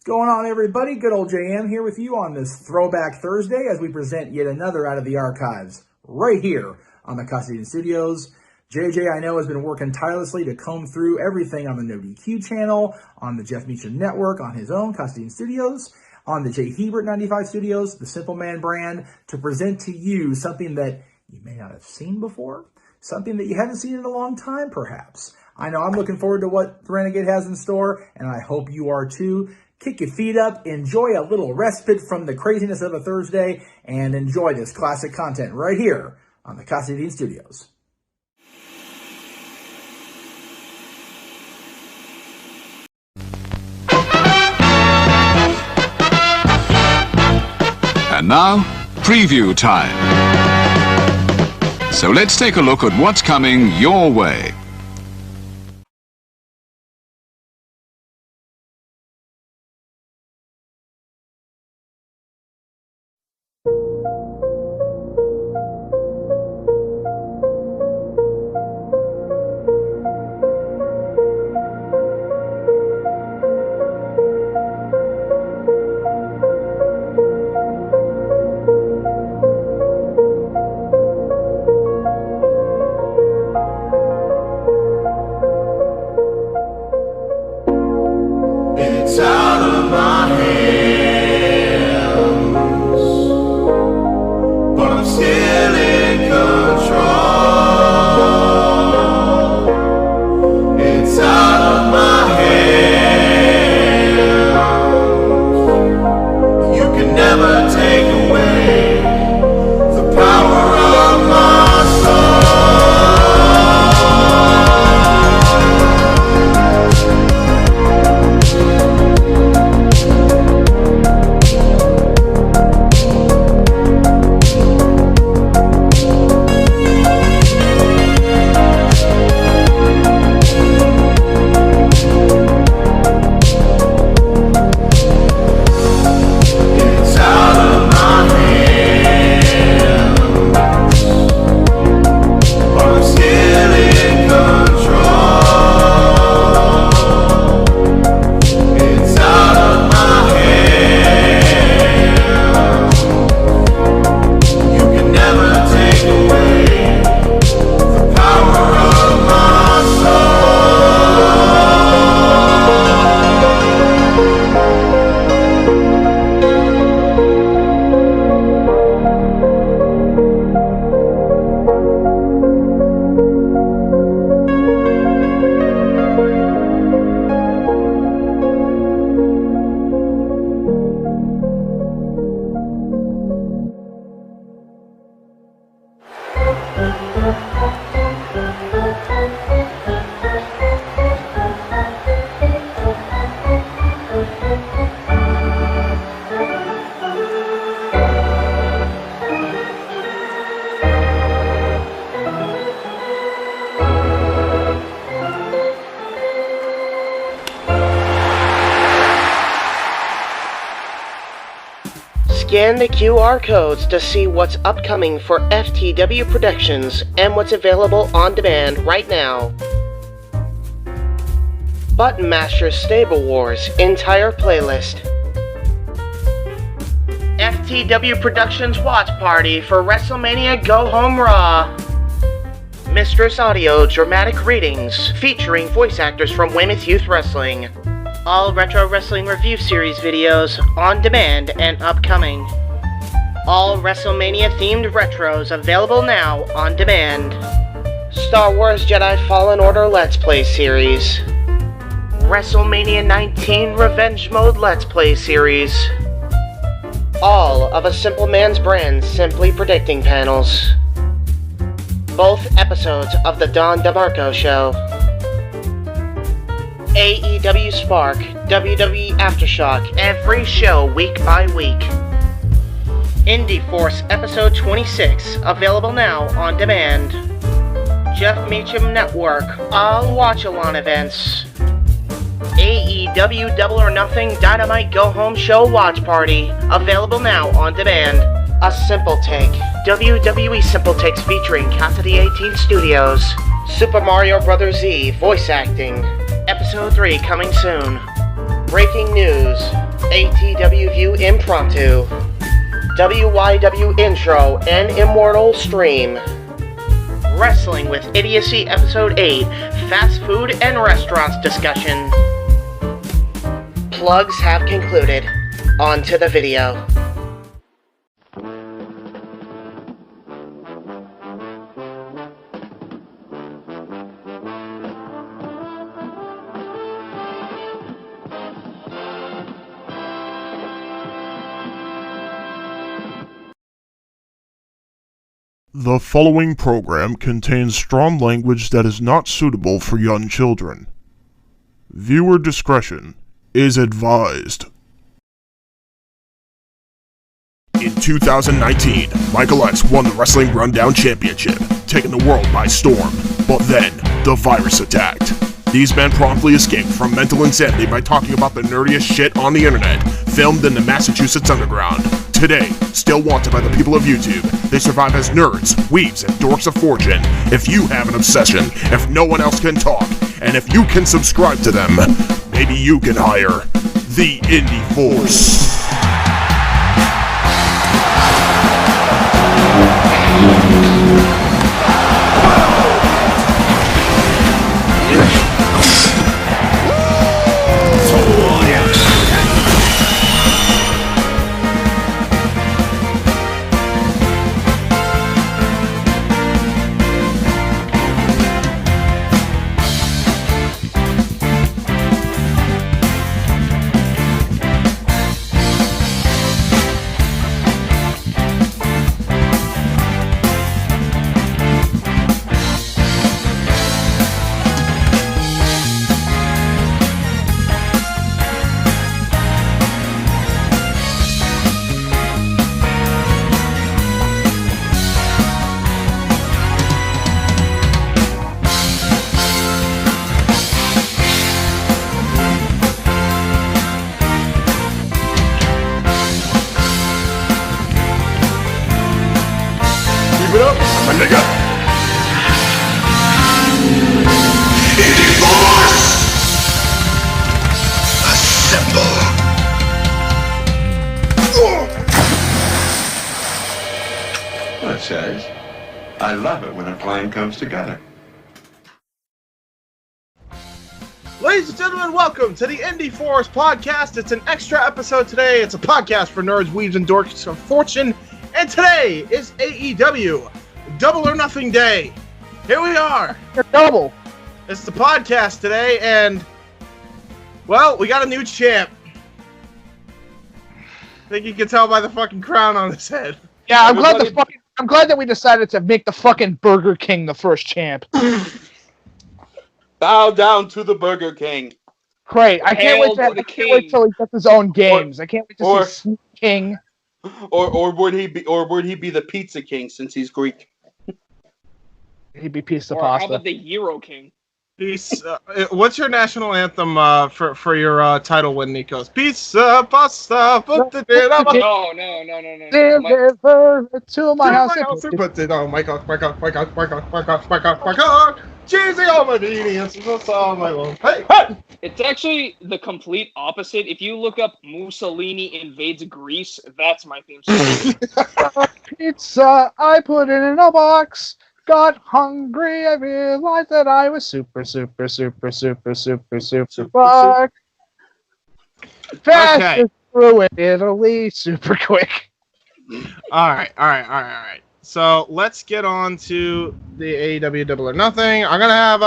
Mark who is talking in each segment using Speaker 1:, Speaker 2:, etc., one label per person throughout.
Speaker 1: Going on, everybody? Good old JM here with you on this Throwback Thursday as we present yet another out of the archives right here on the Casa D18 Studios. JJ, I know, has been working tirelessly to comb through everything on the NoDQ channel, on the Jeff Meacham Network, on his own Casa D18 Studios, on the J. Hebert 95 Studios, the Simple Man brand, to present to you something that you may not have seen before, something that you haven't seen in a long time, perhaps. I know I'm looking forward to what the Renegade has in store, and I hope you are too. Kick your feet up, enjoy a little respite from the craziness of a Thursday, and enjoy this classic content right here on the Casa D18 Studios.
Speaker 2: And now, preview time. So let's take a look at what's coming your way.
Speaker 3: It's out of my hands, but I'm still in control. It's out of my hands. You can never take away the power of my soul.
Speaker 4: Scan the QR codes to see what's upcoming for FTW Productions and what's available on demand right now. Button Master Stable Wars entire playlist. FTW Productions Watch Party for WrestleMania Go Home Raw. Mistress Audio Dramatic Readings featuring voice actors from Weymouth Youth Wrestling. All Retro Wrestling Review Series videos on demand and upcoming. All WrestleMania themed retros available now on demand. Star Wars Jedi Fallen Order Let's Play Series. WrestleMania 19 Revenge Mode Let's Play Series. All of A Simple Man's Brand Simply Predicting panels. Both episodes of The Don DeMarco Show. AEW Spark, WWE Aftershock, every show week by week. Indy Force Episode 26, available now on demand. Jeff Meacham Network, all watch-along events. AEW Double or Nothing Dynamite Go Home Show Watch Party, available now on demand. A Simple Take, WWE Simple Takes featuring Casa D18 Studios. Super Mario Bros. Z voice acting. Episode 3 coming soon. Breaking news. ATW View Impromptu, WYW Intro and Immortal Stream, Wrestling with Idiocy Episode 8, Fast Food and Restaurants Discussion. Plugs have concluded. On to the video.
Speaker 5: The following program contains strong language that is not suitable for young children. Viewer discretion is advised. In 2019, Michael X won the Wrestling Rundown Championship, taking the world by storm. But then, the virus attacked. These men promptly escaped from mental insanity by talking about the nerdiest shit on the internet, filmed in the Massachusetts Underground. Today, still wanted by the people of YouTube, they survive as nerds, weebs, and dorks of fortune. If you have an obsession, if no one else can talk, and if you can subscribe to them, maybe you can hire the Indy Force.
Speaker 6: I love it when a plan comes together.
Speaker 7: Ladies and gentlemen, welcome to the Indy Force Podcast. It's an extra episode today. It's a podcast for nerds, weebs, and dorks of fortune. And today is AEW Double or Nothing Day. Here we are.
Speaker 8: Double.
Speaker 7: It's the podcast today, and, well, we got a new champ. I think you can tell by the fucking crown on his head.
Speaker 8: Yeah, I'm glad that we decided to make the fucking Burger King the first champ.
Speaker 9: Bow down to the Burger King.
Speaker 8: Great. I can't wait till he gets his own games. I can't wait to see Sweet King.
Speaker 9: Or would he be the Pizza King since he's Greek?
Speaker 8: He'd be pizza
Speaker 10: or
Speaker 8: pasta.
Speaker 10: How about the Euro King?
Speaker 7: Peace. What's your national anthem for your title win, Nikos? Pizza, pasta, put the
Speaker 10: No.
Speaker 8: Deliver it to my house.
Speaker 7: Put it on, Michael. Cheesy obedience is all my love. Hey!
Speaker 10: It's actually the complete opposite. If you look up Mussolini invades Greece, that's my theme song.
Speaker 8: Pizza, I put it in a box. Got hungry, I realized that I was super fuck. Fastest through Italy, super quick.
Speaker 7: All right. So let's get on to the AEW Double or Nothing. I'm gonna have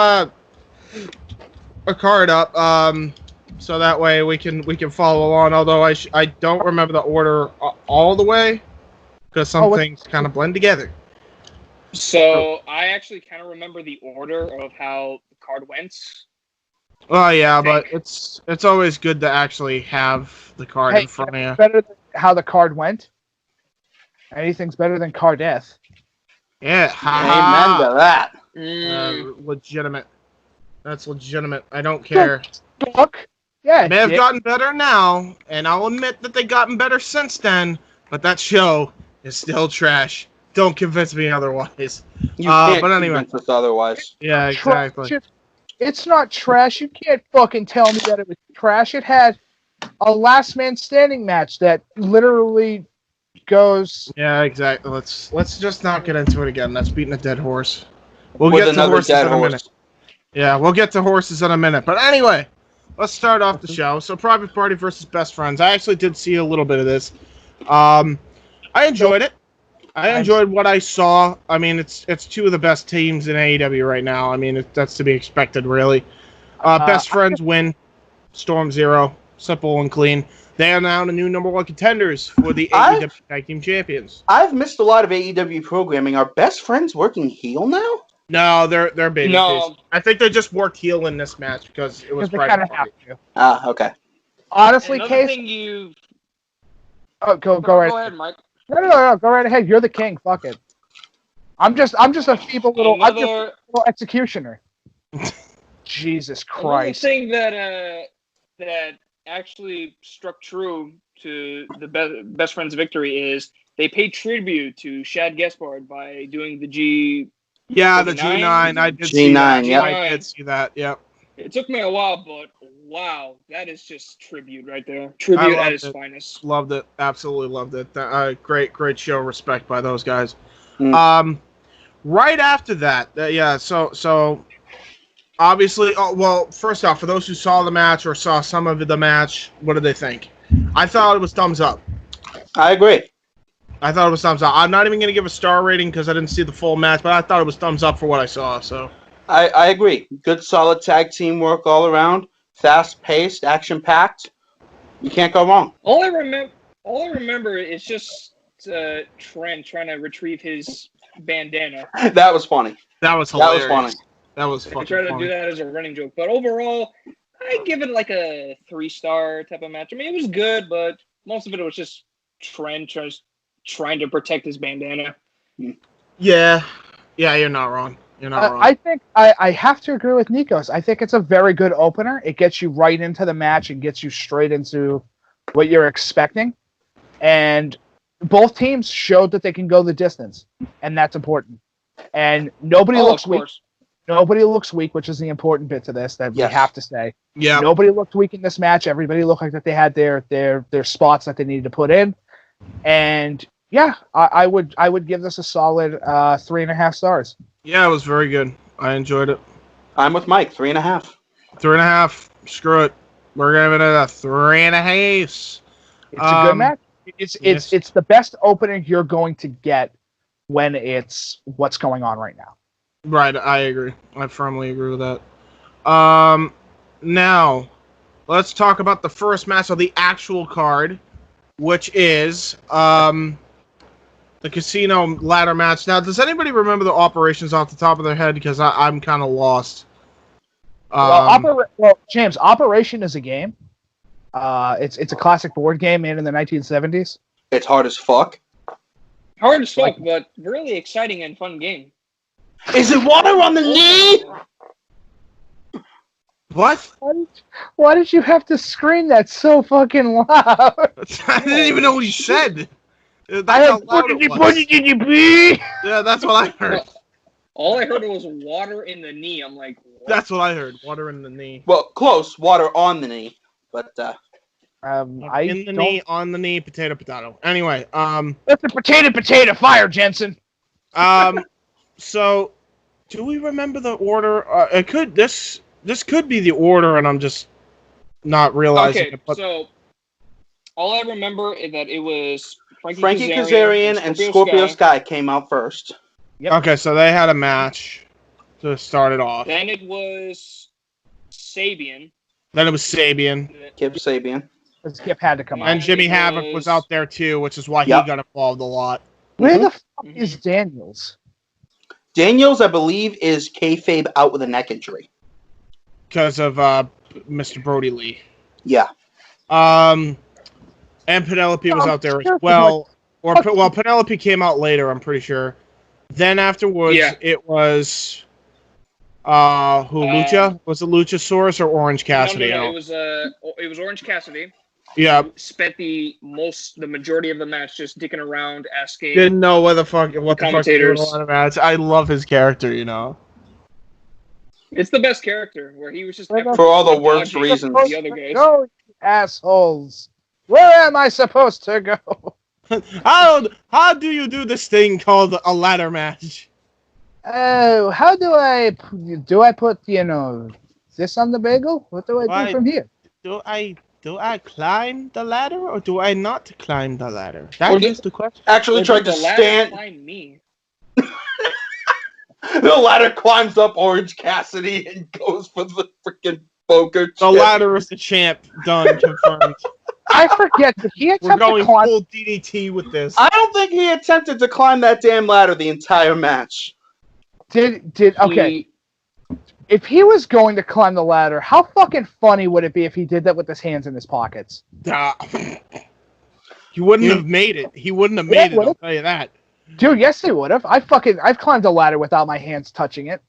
Speaker 7: a card up, so that way we can follow along. Although I don't remember the order all the way because some things kind of blend together.
Speaker 10: So I actually kind of remember the order of how the card went.
Speaker 7: Oh yeah, but it's always good to actually have the card in front of you.
Speaker 8: Better than how the card went. Anything's better than Cardeth.
Speaker 7: Yeah.
Speaker 9: Amen to that.
Speaker 7: Legitimate. That's legitimate. I don't care.
Speaker 8: Look. Yeah.
Speaker 7: They have gotten better now, and I'll admit that they've gotten better since then, but that show is still trash. Don't convince me otherwise.
Speaker 9: You can't
Speaker 7: but anyway.
Speaker 9: convince us otherwise.
Speaker 7: Yeah, exactly.
Speaker 8: It's not trash. You can't fucking tell me that it was trash. It had a last man standing match that literally goes.
Speaker 7: Yeah, exactly. Let's just not get into it again. That's beating a dead horse. We'll
Speaker 9: With
Speaker 7: get to
Speaker 9: another
Speaker 7: horses
Speaker 9: dead
Speaker 7: in a
Speaker 9: horse.
Speaker 7: minute. Yeah, we'll get to horses in a minute. But anyway, let's start off the show. So, Private Party versus Best Friends. I actually did see a little bit of this. I enjoyed it. I enjoyed what I saw. I mean, it's two of the best teams in AEW right now. I mean, that's to be expected, really. Best Friends win. Storm Zero. Simple and clean. They are now the new number one contenders for the AEW Tag Team Champions.
Speaker 9: I've missed a lot of AEW programming. Are Best Friends working heel now?
Speaker 7: No, they're baby
Speaker 10: No.
Speaker 7: face. I think they just worked heel in this match because it was
Speaker 8: Because they kind
Speaker 7: Private
Speaker 8: of have
Speaker 7: Party.
Speaker 8: to.
Speaker 9: Ah, okay.
Speaker 8: Honestly,
Speaker 10: Another
Speaker 8: Case.
Speaker 10: thing you
Speaker 8: Oh, go
Speaker 10: go
Speaker 8: right.
Speaker 10: ahead, Mike.
Speaker 8: No. Go right ahead. You're the king. Fuck it. I'm just a feeble little. I'm just a
Speaker 10: Another
Speaker 8: little executioner. Jesus Christ.
Speaker 10: thing that actually struck true to the Best Friends victory is they paid tribute to Shad Gaspard by doing the G.
Speaker 7: Yeah, the
Speaker 10: G9?
Speaker 7: G9. I did see that.
Speaker 9: G9, yep.
Speaker 7: I did see that. Yep.
Speaker 10: It took me a while, but wow, that is just tribute right there. Tribute at its finest.
Speaker 7: Loved it. Absolutely loved it. Great show. Respect by those guys. Right after that, so obviously, first off, for those who saw the match or saw some of the match, what did they think? I thought it was thumbs up.
Speaker 9: I agree.
Speaker 7: I thought it was thumbs up. I'm not even going to give a star rating because I didn't see the full match, but I thought it was thumbs up for what I saw. So
Speaker 9: I agree. Good, solid tag team work all around. Fast-paced, action-packed. You can't go wrong.
Speaker 10: All I remember is just Trent trying to retrieve his bandana.
Speaker 9: That was funny.
Speaker 7: that was hilarious.
Speaker 9: That was funny.
Speaker 7: That was
Speaker 10: I
Speaker 7: fucking
Speaker 10: try to
Speaker 7: funny.
Speaker 10: do that as a running joke, but overall, I give it like a 3-star type of match. I mean, it was good, but most of it was just Trent just trying to protect his bandana.
Speaker 7: Yeah, you're not wrong. You're not wrong.
Speaker 8: I think I have to agree with Nikos. I think it's a very good opener. It gets you right into the match and gets you straight into what you're expecting. And both teams showed that they can go the distance, and that's important. And nobody looks weak. Nobody looks weak, which is the important bit to this that we have to say.
Speaker 7: Yeah.
Speaker 8: Nobody looked weak in this match. Everybody looked like that they had their spots that they needed to put in. And yeah, I would give this a solid 3.5 stars.
Speaker 7: Yeah, it was very good. I enjoyed it.
Speaker 9: I'm with Mike. 3.5.
Speaker 7: 3.5. Screw it. We're giving it a 3.5.
Speaker 8: It's a good match. It's the best opening you're going to get when it's what's going on right now.
Speaker 7: Right, I agree. I firmly agree with that. Now, let's talk about the first match of the actual card, which is the casino ladder match. Now, does anybody remember the operations off the top of their head? Because I'm kind of lost.
Speaker 8: James, Operation is a game. It's a classic board game made in the 1970s.
Speaker 9: It's hard as fuck.
Speaker 10: Hard as fuck, but really exciting and fun game.
Speaker 9: Is it water on the knee?
Speaker 7: What?
Speaker 8: Why did you have to scream that so fucking loud?
Speaker 7: I didn't even know what he said. That's how loud it was. Yeah, that's what I heard.
Speaker 10: All I heard was water in the knee. I'm like, what?
Speaker 7: That's what I heard. Water in the knee.
Speaker 9: Well, close. Water on the knee, but
Speaker 7: in the knee, on the knee, potato. Anyway,
Speaker 8: that's a potato fire, Jensen.
Speaker 7: So, do we remember the order? This could be the order, and I'm just not realizing
Speaker 10: Okay,
Speaker 7: it. But
Speaker 10: so all I remember is that it was
Speaker 9: Frankie Kazarian and Scorpio Sky came out first.
Speaker 8: Yep.
Speaker 7: Okay, so they had a match to start it off.
Speaker 10: Then it was Sabian.
Speaker 7: Then it was Sabian.
Speaker 9: Kip Sabian.
Speaker 8: Skip had to come out.
Speaker 7: And Jimmy Havoc was out there too, which is why he got involved a lot.
Speaker 8: Where the fuck is Daniels?
Speaker 9: Daniels, I believe, is kayfabe out with a neck injury.
Speaker 7: Because of Mr. Brody Lee.
Speaker 9: Yeah.
Speaker 7: And Penelope was out there as well. Penelope came out later, I'm pretty sure. Then afterwards, it was Lucha? Was it Luchasaurus or Orange Cassidy?
Speaker 10: No, it was Orange Cassidy.
Speaker 7: Yeah.
Speaker 10: Spent the majority of the match just dicking around, asking.
Speaker 7: Didn't know what the fuck he was
Speaker 10: commentators.
Speaker 7: doing on the match. I love his character, you know.
Speaker 10: It's the best character where he was just
Speaker 9: For all the worst
Speaker 10: dodging
Speaker 9: reasons.
Speaker 10: The other guys.
Speaker 8: Go, you assholes! Where am I supposed to go?
Speaker 7: How do you do this thing called a ladder match?
Speaker 8: Oh, how do I put this on the bagel? What do I do from here?
Speaker 7: Do I climb the ladder or do I not climb the ladder? That is the question.
Speaker 9: Actually tried to stand.
Speaker 10: Climb me.
Speaker 9: The ladder climbs up Orange Cassidy and goes for the freaking poker chip.
Speaker 7: The ladder is the champ. Done. Confirmed.
Speaker 8: I forget. Did he
Speaker 7: We're
Speaker 8: attempt
Speaker 7: going
Speaker 8: to climb?
Speaker 7: full DDT with this.
Speaker 9: I don't think he attempted to climb that damn ladder the entire match.
Speaker 8: Okay. If he was going to climb the ladder, how fucking funny would it be if he did that with his hands in his pockets?
Speaker 7: He wouldn't have made it. He wouldn't have made it. I'll tell you that.
Speaker 8: Dude, yes, he would have. I've climbed a ladder without my hands touching it.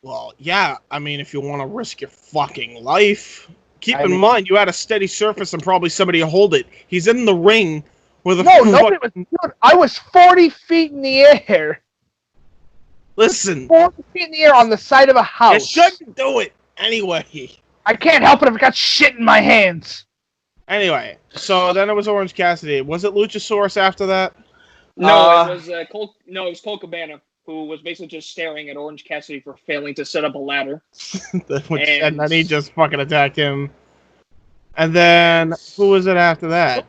Speaker 7: Well, yeah. I mean, if you want to risk your fucking life, keep in mind you had a steady surface and probably somebody to hold it. He's in the ring with a.
Speaker 8: No, nobody was. Dude, I was 40 feet in the air.
Speaker 7: Listen.
Speaker 8: 40 feet in the air on the side of a house.
Speaker 7: You shouldn't do it anyway.
Speaker 8: I can't help it if I got shit in my hands.
Speaker 7: Anyway, so then it was Orange Cassidy. Was it Luchasaurus after that?
Speaker 10: No, it was it was Cole Cabana, who was basically just staring at Orange Cassidy for failing to set up a ladder.
Speaker 7: And then he just fucking attacked him. And then who was it after that?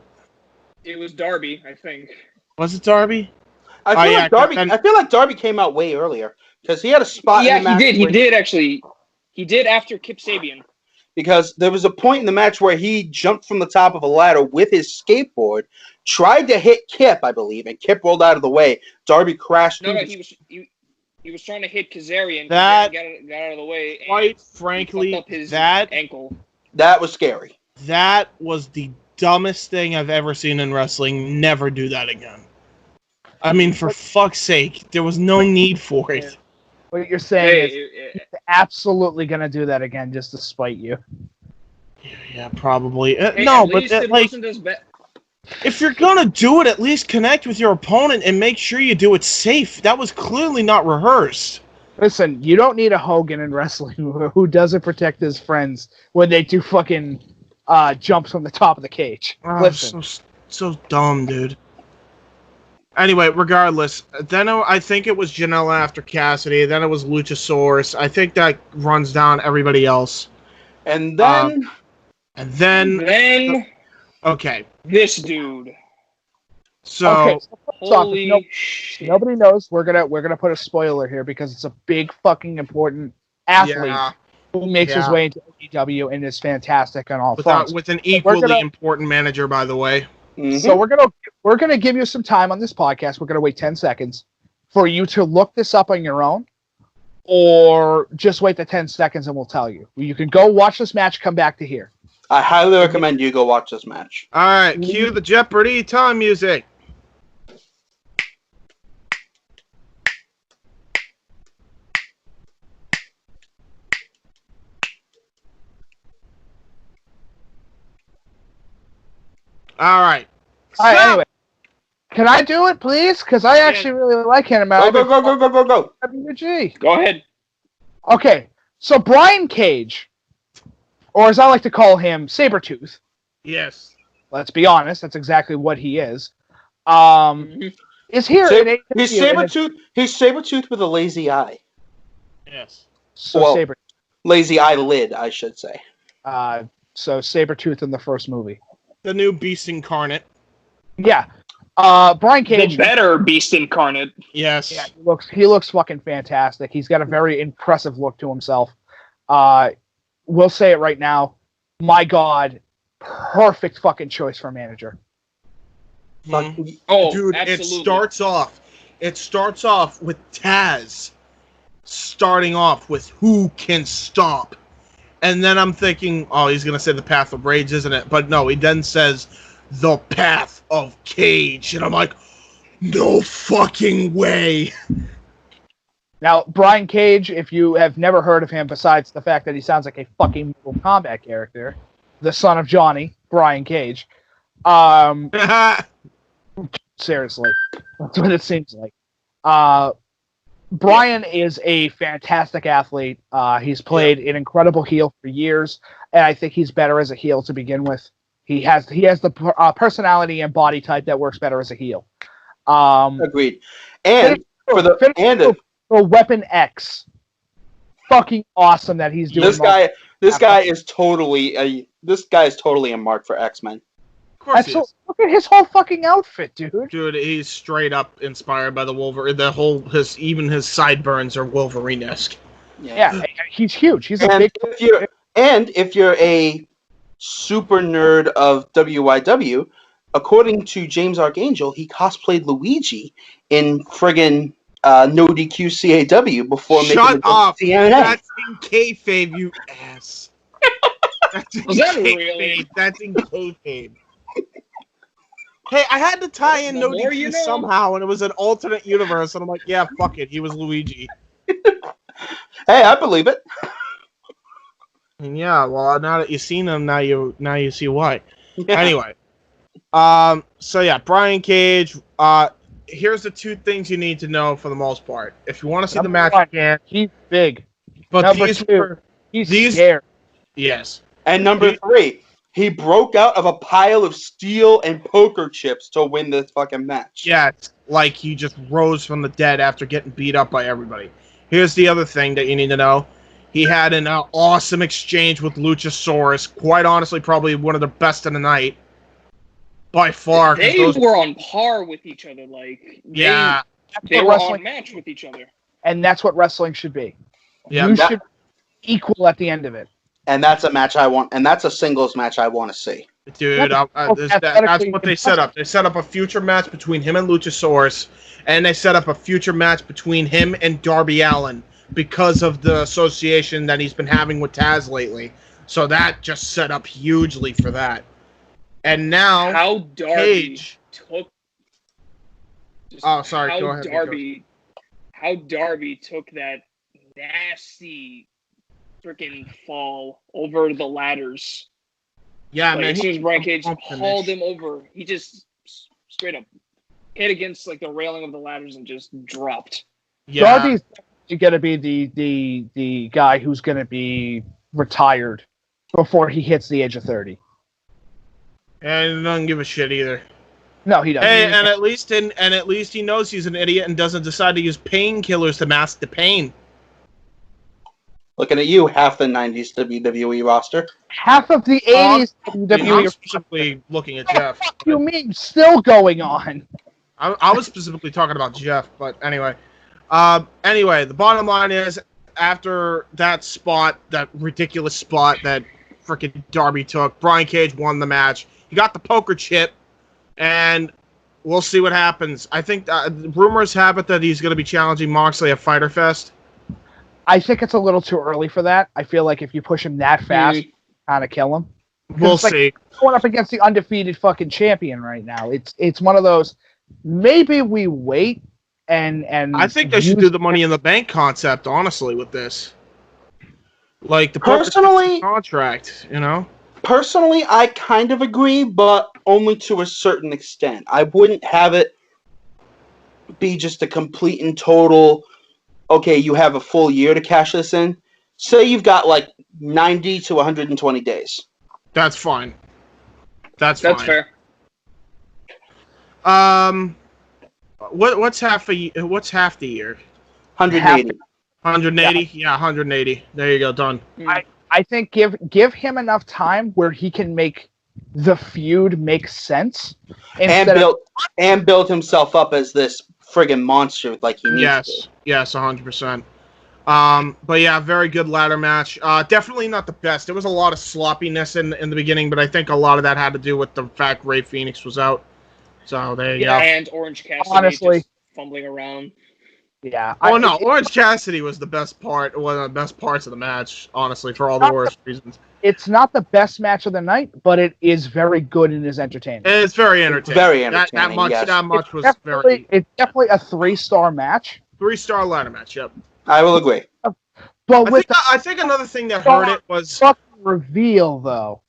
Speaker 10: It was Darby, I think.
Speaker 7: Was it Darby?
Speaker 9: I feel like Darby came out way earlier because he had a spot.
Speaker 10: Yeah,
Speaker 9: in the match
Speaker 10: he did actually. He did after Kip Sabian.
Speaker 9: Because there was a point in the match where he jumped from the top of a ladder with his skateboard, tried to hit Kip, I believe, and Kip rolled out of the way. Darby crashed.
Speaker 10: No, he was trying to hit Kazarian.
Speaker 7: That
Speaker 10: got out of the way.
Speaker 7: Quite frankly, that
Speaker 10: ankle.
Speaker 9: That was scary.
Speaker 7: That was the dumbest thing I've ever seen in wrestling. Never do that again. I mean, for fuck's sake, there was no need for it.
Speaker 8: What you're saying is he's absolutely going to do that again just to spite you.
Speaker 7: Yeah, probably.
Speaker 10: Hey,
Speaker 7: no, but if you're going to do it, at least connect with your opponent and make sure you do it safe. That was clearly not rehearsed.
Speaker 8: Listen, you don't need a Hogan in wrestling who doesn't protect his friends when they do fucking jumps from the top of the cage. Listen.
Speaker 7: So dumb, dude. Anyway, regardless, then I think it was Janela after Cassidy. Then it was Luchasaurus. I think that runs down everybody else.
Speaker 9: And then...
Speaker 7: Okay.
Speaker 10: This dude.
Speaker 7: So...
Speaker 10: Holy shit.
Speaker 8: Nobody knows. We're gonna put a spoiler here because it's a big fucking important athlete who makes his way into AEW and is fantastic on all fronts.
Speaker 7: With an equally important manager, by the way.
Speaker 8: Mm-hmm. So we're gonna give you some time on this podcast. We're gonna wait 10 seconds for you to look this up on your own, or just wait the 10 seconds and we'll tell you. You can go watch this match, come back to here.
Speaker 9: I highly recommend you go watch this match.
Speaker 7: All right, cue the Jeopardy time music. All right.
Speaker 8: Anyway, can I do it, please? Because I actually really like him.
Speaker 9: Go.
Speaker 8: WG.
Speaker 10: Go ahead.
Speaker 8: Okay, so Brian Cage, or as I like to call him, Sabretooth.
Speaker 7: Yes.
Speaker 8: Let's be honest, that's exactly what he is. Is here.
Speaker 9: He's Sabretooth. He's Sabretooth with a lazy eye.
Speaker 7: Yes.
Speaker 8: So Sabretooth.
Speaker 9: Lazy eyelid, I should say.
Speaker 8: So Sabretooth in the first movie.
Speaker 7: The new Beast Incarnate.
Speaker 8: Yeah. Brian Cage.
Speaker 10: The better Beast Incarnate.
Speaker 7: Yes.
Speaker 8: Yeah, he looks fucking fantastic. He's got a very impressive look to himself. We'll say it right now. My God, perfect fucking choice for manager.
Speaker 7: Mm-hmm.
Speaker 10: Oh,
Speaker 7: dude,
Speaker 10: absolutely.
Speaker 7: It starts off with Taz starting off with who can stop. And then I'm thinking, oh, he's going to say the Path of Rage, isn't it? But no, he then says the Path of Cage. And I'm like, no fucking way.
Speaker 8: Now, Brian Cage, if you have never heard of him, besides the fact that he sounds like a fucking Mortal Kombat character, the son of Johnny, Brian Cage. Seriously. That's what it seems like. Brian is a fantastic athlete. He's played an incredible heel for years, and I think he's better as a heel to begin with. He has the personality and body type that works better as a heel.
Speaker 9: Agreed. And
Speaker 8: for Weapon X, fucking awesome that he's doing
Speaker 9: this guy is totally a mark for X-Men.
Speaker 7: Of course he is.
Speaker 8: Look at his whole fucking outfit, dude.
Speaker 7: Dude, he's straight up inspired by the Wolverine. Even his sideburns are Wolverine-esque.
Speaker 8: Yeah, he's huge. He's a
Speaker 9: and
Speaker 8: big.
Speaker 9: If you're a super nerd of WYW, according to James Archangel, he cosplayed Luigi in friggin' NoDQ&AV before making
Speaker 7: Shut up!
Speaker 9: TNA.
Speaker 7: That's in kayfabe, you ass. That's in
Speaker 10: Was that
Speaker 7: kayfabe.
Speaker 10: really?
Speaker 7: That's in kayfabe. Hey, I had to tie in
Speaker 10: The more
Speaker 7: NoDQ
Speaker 10: you know.
Speaker 7: somehow, and it was an alternate universe, and I'm like, yeah, fuck it, he was Luigi.
Speaker 9: Hey, I believe it.
Speaker 7: And yeah, well, now that you've seen him, now you see why.
Speaker 9: Yeah.
Speaker 7: Anyway, so yeah, Brian Cage. Here's the two things you need to know for the most part. If you want to see the match again,
Speaker 8: he's big.
Speaker 7: but
Speaker 8: Number
Speaker 7: these
Speaker 8: two,
Speaker 7: were
Speaker 8: he's scared.
Speaker 7: yes.
Speaker 9: And number 3, he broke out of a pile of steel and poker chips to win this fucking match.
Speaker 7: Yeah, it's like he just rose from the dead after getting beat up by everybody. Here's the other thing that you need to know. He had an awesome exchange with Luchasaurus. Quite honestly, probably one of the best of the night. By far.
Speaker 10: They were on par with each other.
Speaker 7: Yeah.
Speaker 10: They were on match with each other.
Speaker 8: And that's what wrestling should be.
Speaker 7: Yeah,
Speaker 8: you should be equal at the end of it.
Speaker 9: And that's a match I want. And that's a singles match I want to see.
Speaker 7: Dude, that's what they set up. They set up a future match between him and Luchasaurus, and they set up a future match between him and Darby Allin because of the association that he's been having with Taz lately. So that just set up hugely for that. And now,
Speaker 10: how Darby took.
Speaker 7: Oh, sorry. Go ahead.
Speaker 10: How Darby took that nasty freaking fall over the ladders.
Speaker 7: Yeah,
Speaker 10: like,
Speaker 7: man.
Speaker 10: as soon as Brian Cage hauled him over, he just straight up hit against the railing of the ladders and just dropped.
Speaker 8: Yeah. Darby's going to be the guy who's going to be retired before he hits the age of 30.
Speaker 7: And he doesn't give a shit either.
Speaker 8: No, he doesn't.
Speaker 7: Hey, and at least he knows he's an idiot and doesn't decide to use painkillers to mask the pain.
Speaker 9: Looking at you, half the 90s WWE roster.
Speaker 8: Half of the 80s WWE.
Speaker 7: I'm specifically looking at Jeff.
Speaker 8: What do you mean still going on?
Speaker 7: I was specifically talking about Jeff, but anyway. Anyway, the bottom line is, after that ridiculous spot that freaking Darby took, Brian Cage won the match. He got the poker chip, and we'll see what happens. I think rumors have it that he's going to be challenging Moxley at Fyter Fest.
Speaker 8: I think it's a little too early for that. I feel like if you push him that fast, kind of kill him.
Speaker 7: We'll see.
Speaker 8: Going up against the undefeated fucking champion right now. It's one of those. Maybe we wait and
Speaker 7: I think they should do the Money in the Bank concept, honestly, with this. Like the personally contract, you know.
Speaker 9: Personally, I kind of agree, but only to a certain extent. I wouldn't have it be just a complete and total. Okay, you have a full year to cash this in. Say you've got 90 to 120 days.
Speaker 7: That's fine. That's
Speaker 10: fair.
Speaker 7: What's half the year?
Speaker 9: 180.
Speaker 7: 180? Yeah, 180. There you go, done.
Speaker 8: I think give him enough time where he can make the feud make sense.
Speaker 9: And build himself up as this friggin' monster like he needs to.
Speaker 7: Yes, 100%. But yeah, very good ladder match. Definitely not the best. There was a lot of sloppiness in the beginning, but I think a lot of that had to do with the fact Rey Fenix was out. So there you go.
Speaker 10: And Orange Cassidy
Speaker 8: honestly
Speaker 10: just fumbling around.
Speaker 8: Yeah.
Speaker 7: Orange Cassidy was the best part. One of the best parts of the match, honestly, for all the worst reasons.
Speaker 8: It's not the best match of the night, but it is very good and is entertaining.
Speaker 7: It's very entertaining.
Speaker 9: Very entertaining.
Speaker 7: That much was
Speaker 8: very. It's definitely a 3-star match.
Speaker 7: 3-star ladder match. Yep.
Speaker 9: I will agree.
Speaker 8: But
Speaker 7: I think another thing that hurt it was
Speaker 8: reveal, though.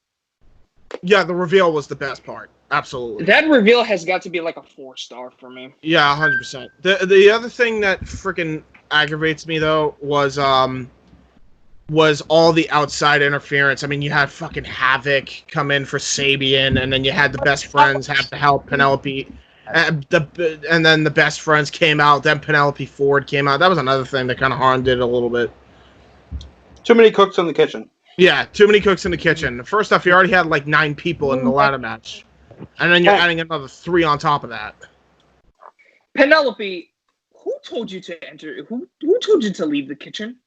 Speaker 7: Yeah, the reveal was the best part. Absolutely.
Speaker 10: That reveal has got to be a 4-star for me.
Speaker 7: Yeah, 100%. The other thing that freaking aggravates me though was all the outside interference. I mean, you had fucking Havoc come in for Sabian, and then you had the Best Friends have to help Penelope. And then the Best Friends came out. Then Penelope Ford came out. That was another thing that kind of harmed it a little bit.
Speaker 9: Too many cooks in the kitchen.
Speaker 7: Yeah, too many cooks in the kitchen. First off, you already had like 9 people in the ladder match, and then you're adding another 3 on top of that.
Speaker 10: Penelope, who told you to enter? Who told you to leave the kitchen?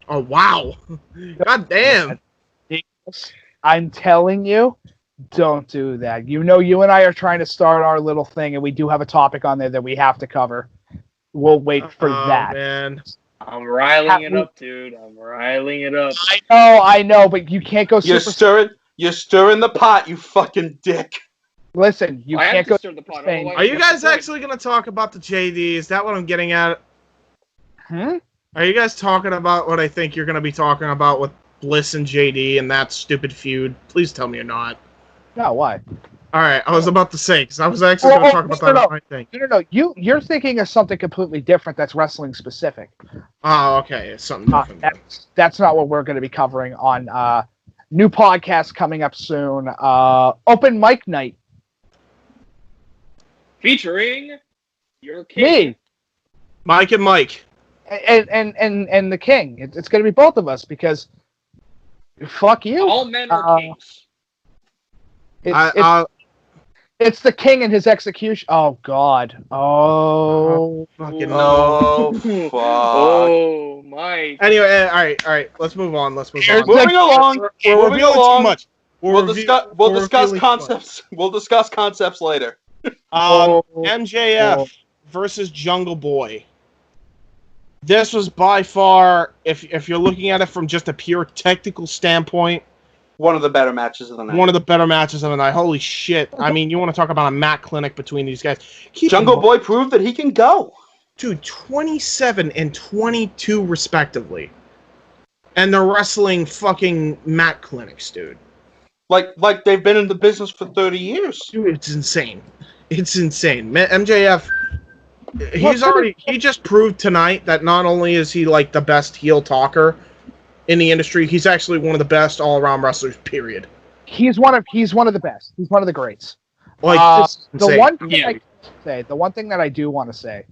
Speaker 7: Oh, wow. God damn.
Speaker 8: I'm telling you, don't do that. You know, you and I are trying to start our little thing, and we do have a topic on there that we have to cover. We'll wait for that.
Speaker 7: Man.
Speaker 10: I'm riling it up, dude. I'm riling it up.
Speaker 8: I know, but you can't go
Speaker 9: You're stirring the pot, you fucking dick.
Speaker 8: Listen, you can't go
Speaker 10: stir the pot.
Speaker 7: Are you guys actually going to talk about the JD? Is that what I'm getting at? Are you guys talking about what I think you're going to be talking about with Bliss and JD and that stupid feud? Please tell me you're not.
Speaker 8: No, why?
Speaker 7: All right, I was about to say, because I was actually going to talk about that. I think.
Speaker 8: No. You're thinking of something completely different that's wrestling specific.
Speaker 7: Oh, okay. It's something different.
Speaker 8: That's not what we're going to be covering on new podcast coming up soon. Open mic night.
Speaker 10: Featuring your king.
Speaker 8: Me.
Speaker 7: Mike and Mike.
Speaker 8: And the king. It's going to be both of us because fuck you.
Speaker 10: All men are kings.
Speaker 8: It's the king and his execution. Oh God. Oh.
Speaker 7: Fucking no.
Speaker 9: Oh fuck.
Speaker 10: Oh Mike.
Speaker 7: Anyway, all right. Let's move on.
Speaker 9: Moving along.
Speaker 7: We're revealing too much.
Speaker 9: We'll discuss concepts. We'll discuss concepts later.
Speaker 7: MJF versus Jungle Boy. This was by far, if you're looking at it from just a pure technical standpoint,
Speaker 9: one of the better matches of the night.
Speaker 7: One of the better matches of the night. Holy shit. I mean, you want to talk about a mat clinic between these guys.
Speaker 9: Jungle Boy proved that he can go.
Speaker 7: Dude, 27 and 22 respectively. And they're wrestling fucking mat clinics, dude.
Speaker 9: Like they've been in the business for 30 years.
Speaker 7: Dude, it's insane. It's insane. MJF, he just proved tonight that not only is he like the best heel talker in the industry, he's actually one of the best all-around wrestlers, period.
Speaker 8: He's one of the best. He's one of the greats.
Speaker 7: Like,
Speaker 8: the one thing that I do want to say,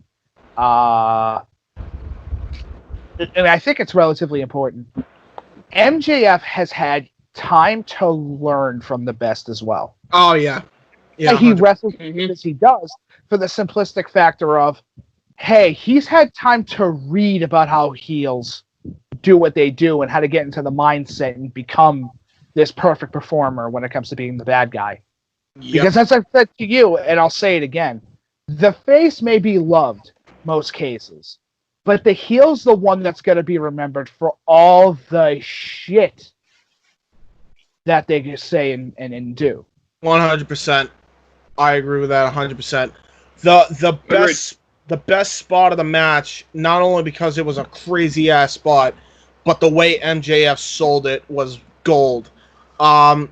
Speaker 8: and I think it's relatively important, MJF has had time to learn from the best as well.
Speaker 7: Oh, yeah.
Speaker 8: Yeah, he wrestles as he does for the simplistic factor of, hey, he's had time to read about how heels do what they do and how to get into the mindset and become this perfect performer when it comes to being the bad guy. Yep. Because as I've said to you, and I'll say it again, the face may be loved most cases, but the heel's the one that's going to be remembered for all the shit that they just say and do.
Speaker 7: 100%. I agree with that 100%. The best spot of the match, not only because it was a crazy ass spot, but the way MJF sold it was gold. They're on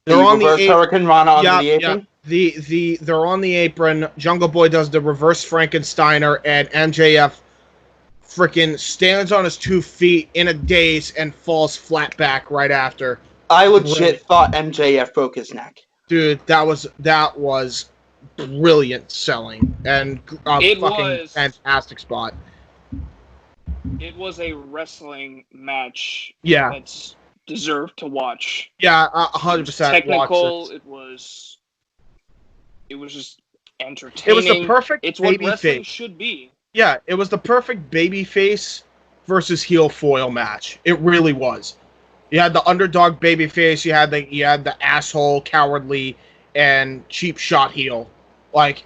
Speaker 7: the
Speaker 9: Hurricane Rana on the apron.
Speaker 7: Yeah. They're on the apron. Jungle Boy does the reverse Frankensteiner, and MJF freaking stands on his 2 feet in a daze and falls flat back right after.
Speaker 9: I legit thought MJF broke his neck.
Speaker 7: Dude, that was brilliant selling and fantastic spot.
Speaker 10: It was a wrestling match.
Speaker 7: Yeah,
Speaker 10: that's deserved to watch.
Speaker 7: Yeah, 100%.
Speaker 10: Technical. It was just entertaining.
Speaker 7: It was the perfect.
Speaker 10: It's what
Speaker 7: baby
Speaker 10: wrestling
Speaker 7: face
Speaker 10: should be.
Speaker 7: Yeah, it was the perfect baby face versus heel foil match. It really was. You had the underdog baby face. You had the asshole, cowardly, and cheap shot heel.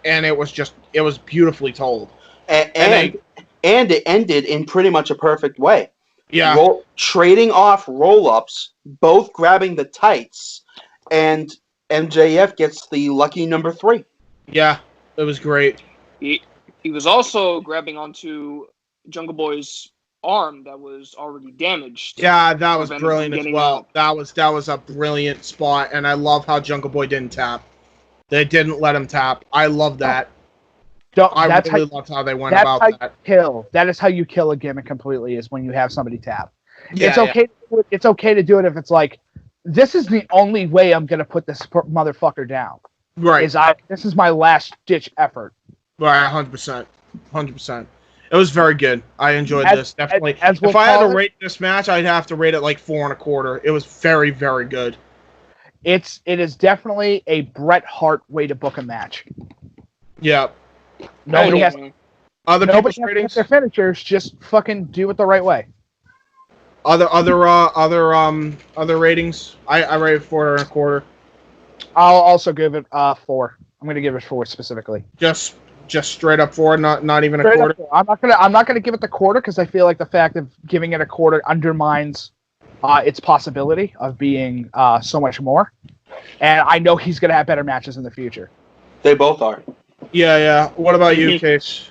Speaker 7: And it was beautifully told.
Speaker 9: And it ended in pretty much a perfect way.
Speaker 7: Yeah.
Speaker 9: Trading off roll-ups, both grabbing the tights, and MJF gets the lucky number 3.
Speaker 7: Yeah, it was great.
Speaker 10: He was also grabbing onto Jungle Boy's arm that was already damaged.
Speaker 7: Yeah, that was brilliant as well. That was a brilliant spot, and I love how Jungle Boy didn't tap. They didn't let him tap. I love that. I really loved how they went about that.
Speaker 8: That is how you kill a gimmick completely, is when you have somebody tap.
Speaker 7: Yeah,
Speaker 8: it's okay. It's okay to do it if it's like, this is the only way I'm gonna put this motherfucker down.
Speaker 7: Right.
Speaker 8: This is my last ditch effort.
Speaker 7: Right. 100%. It was very good. I enjoyed this definitely. If I had to rate this match, I'd have to rate it like 4.25. It was very, very good.
Speaker 8: It is definitely a Bret Hart way to book a match.
Speaker 7: Yeah.
Speaker 8: Nobody has
Speaker 7: people's ratings.
Speaker 8: Their finishers, just fucking do it the right way.
Speaker 7: Other ratings. I rate 4.25.
Speaker 8: I'll also give it 4. I'm gonna give it 4 specifically.
Speaker 7: Just straight up 4, not even a quarter.
Speaker 8: I'm not gonna give it the quarter, because I feel like the fact of giving it a quarter undermines its possibility of being so much more. And I know he's gonna have better matches in the future.
Speaker 9: They both are.
Speaker 7: Yeah. What about you, Case?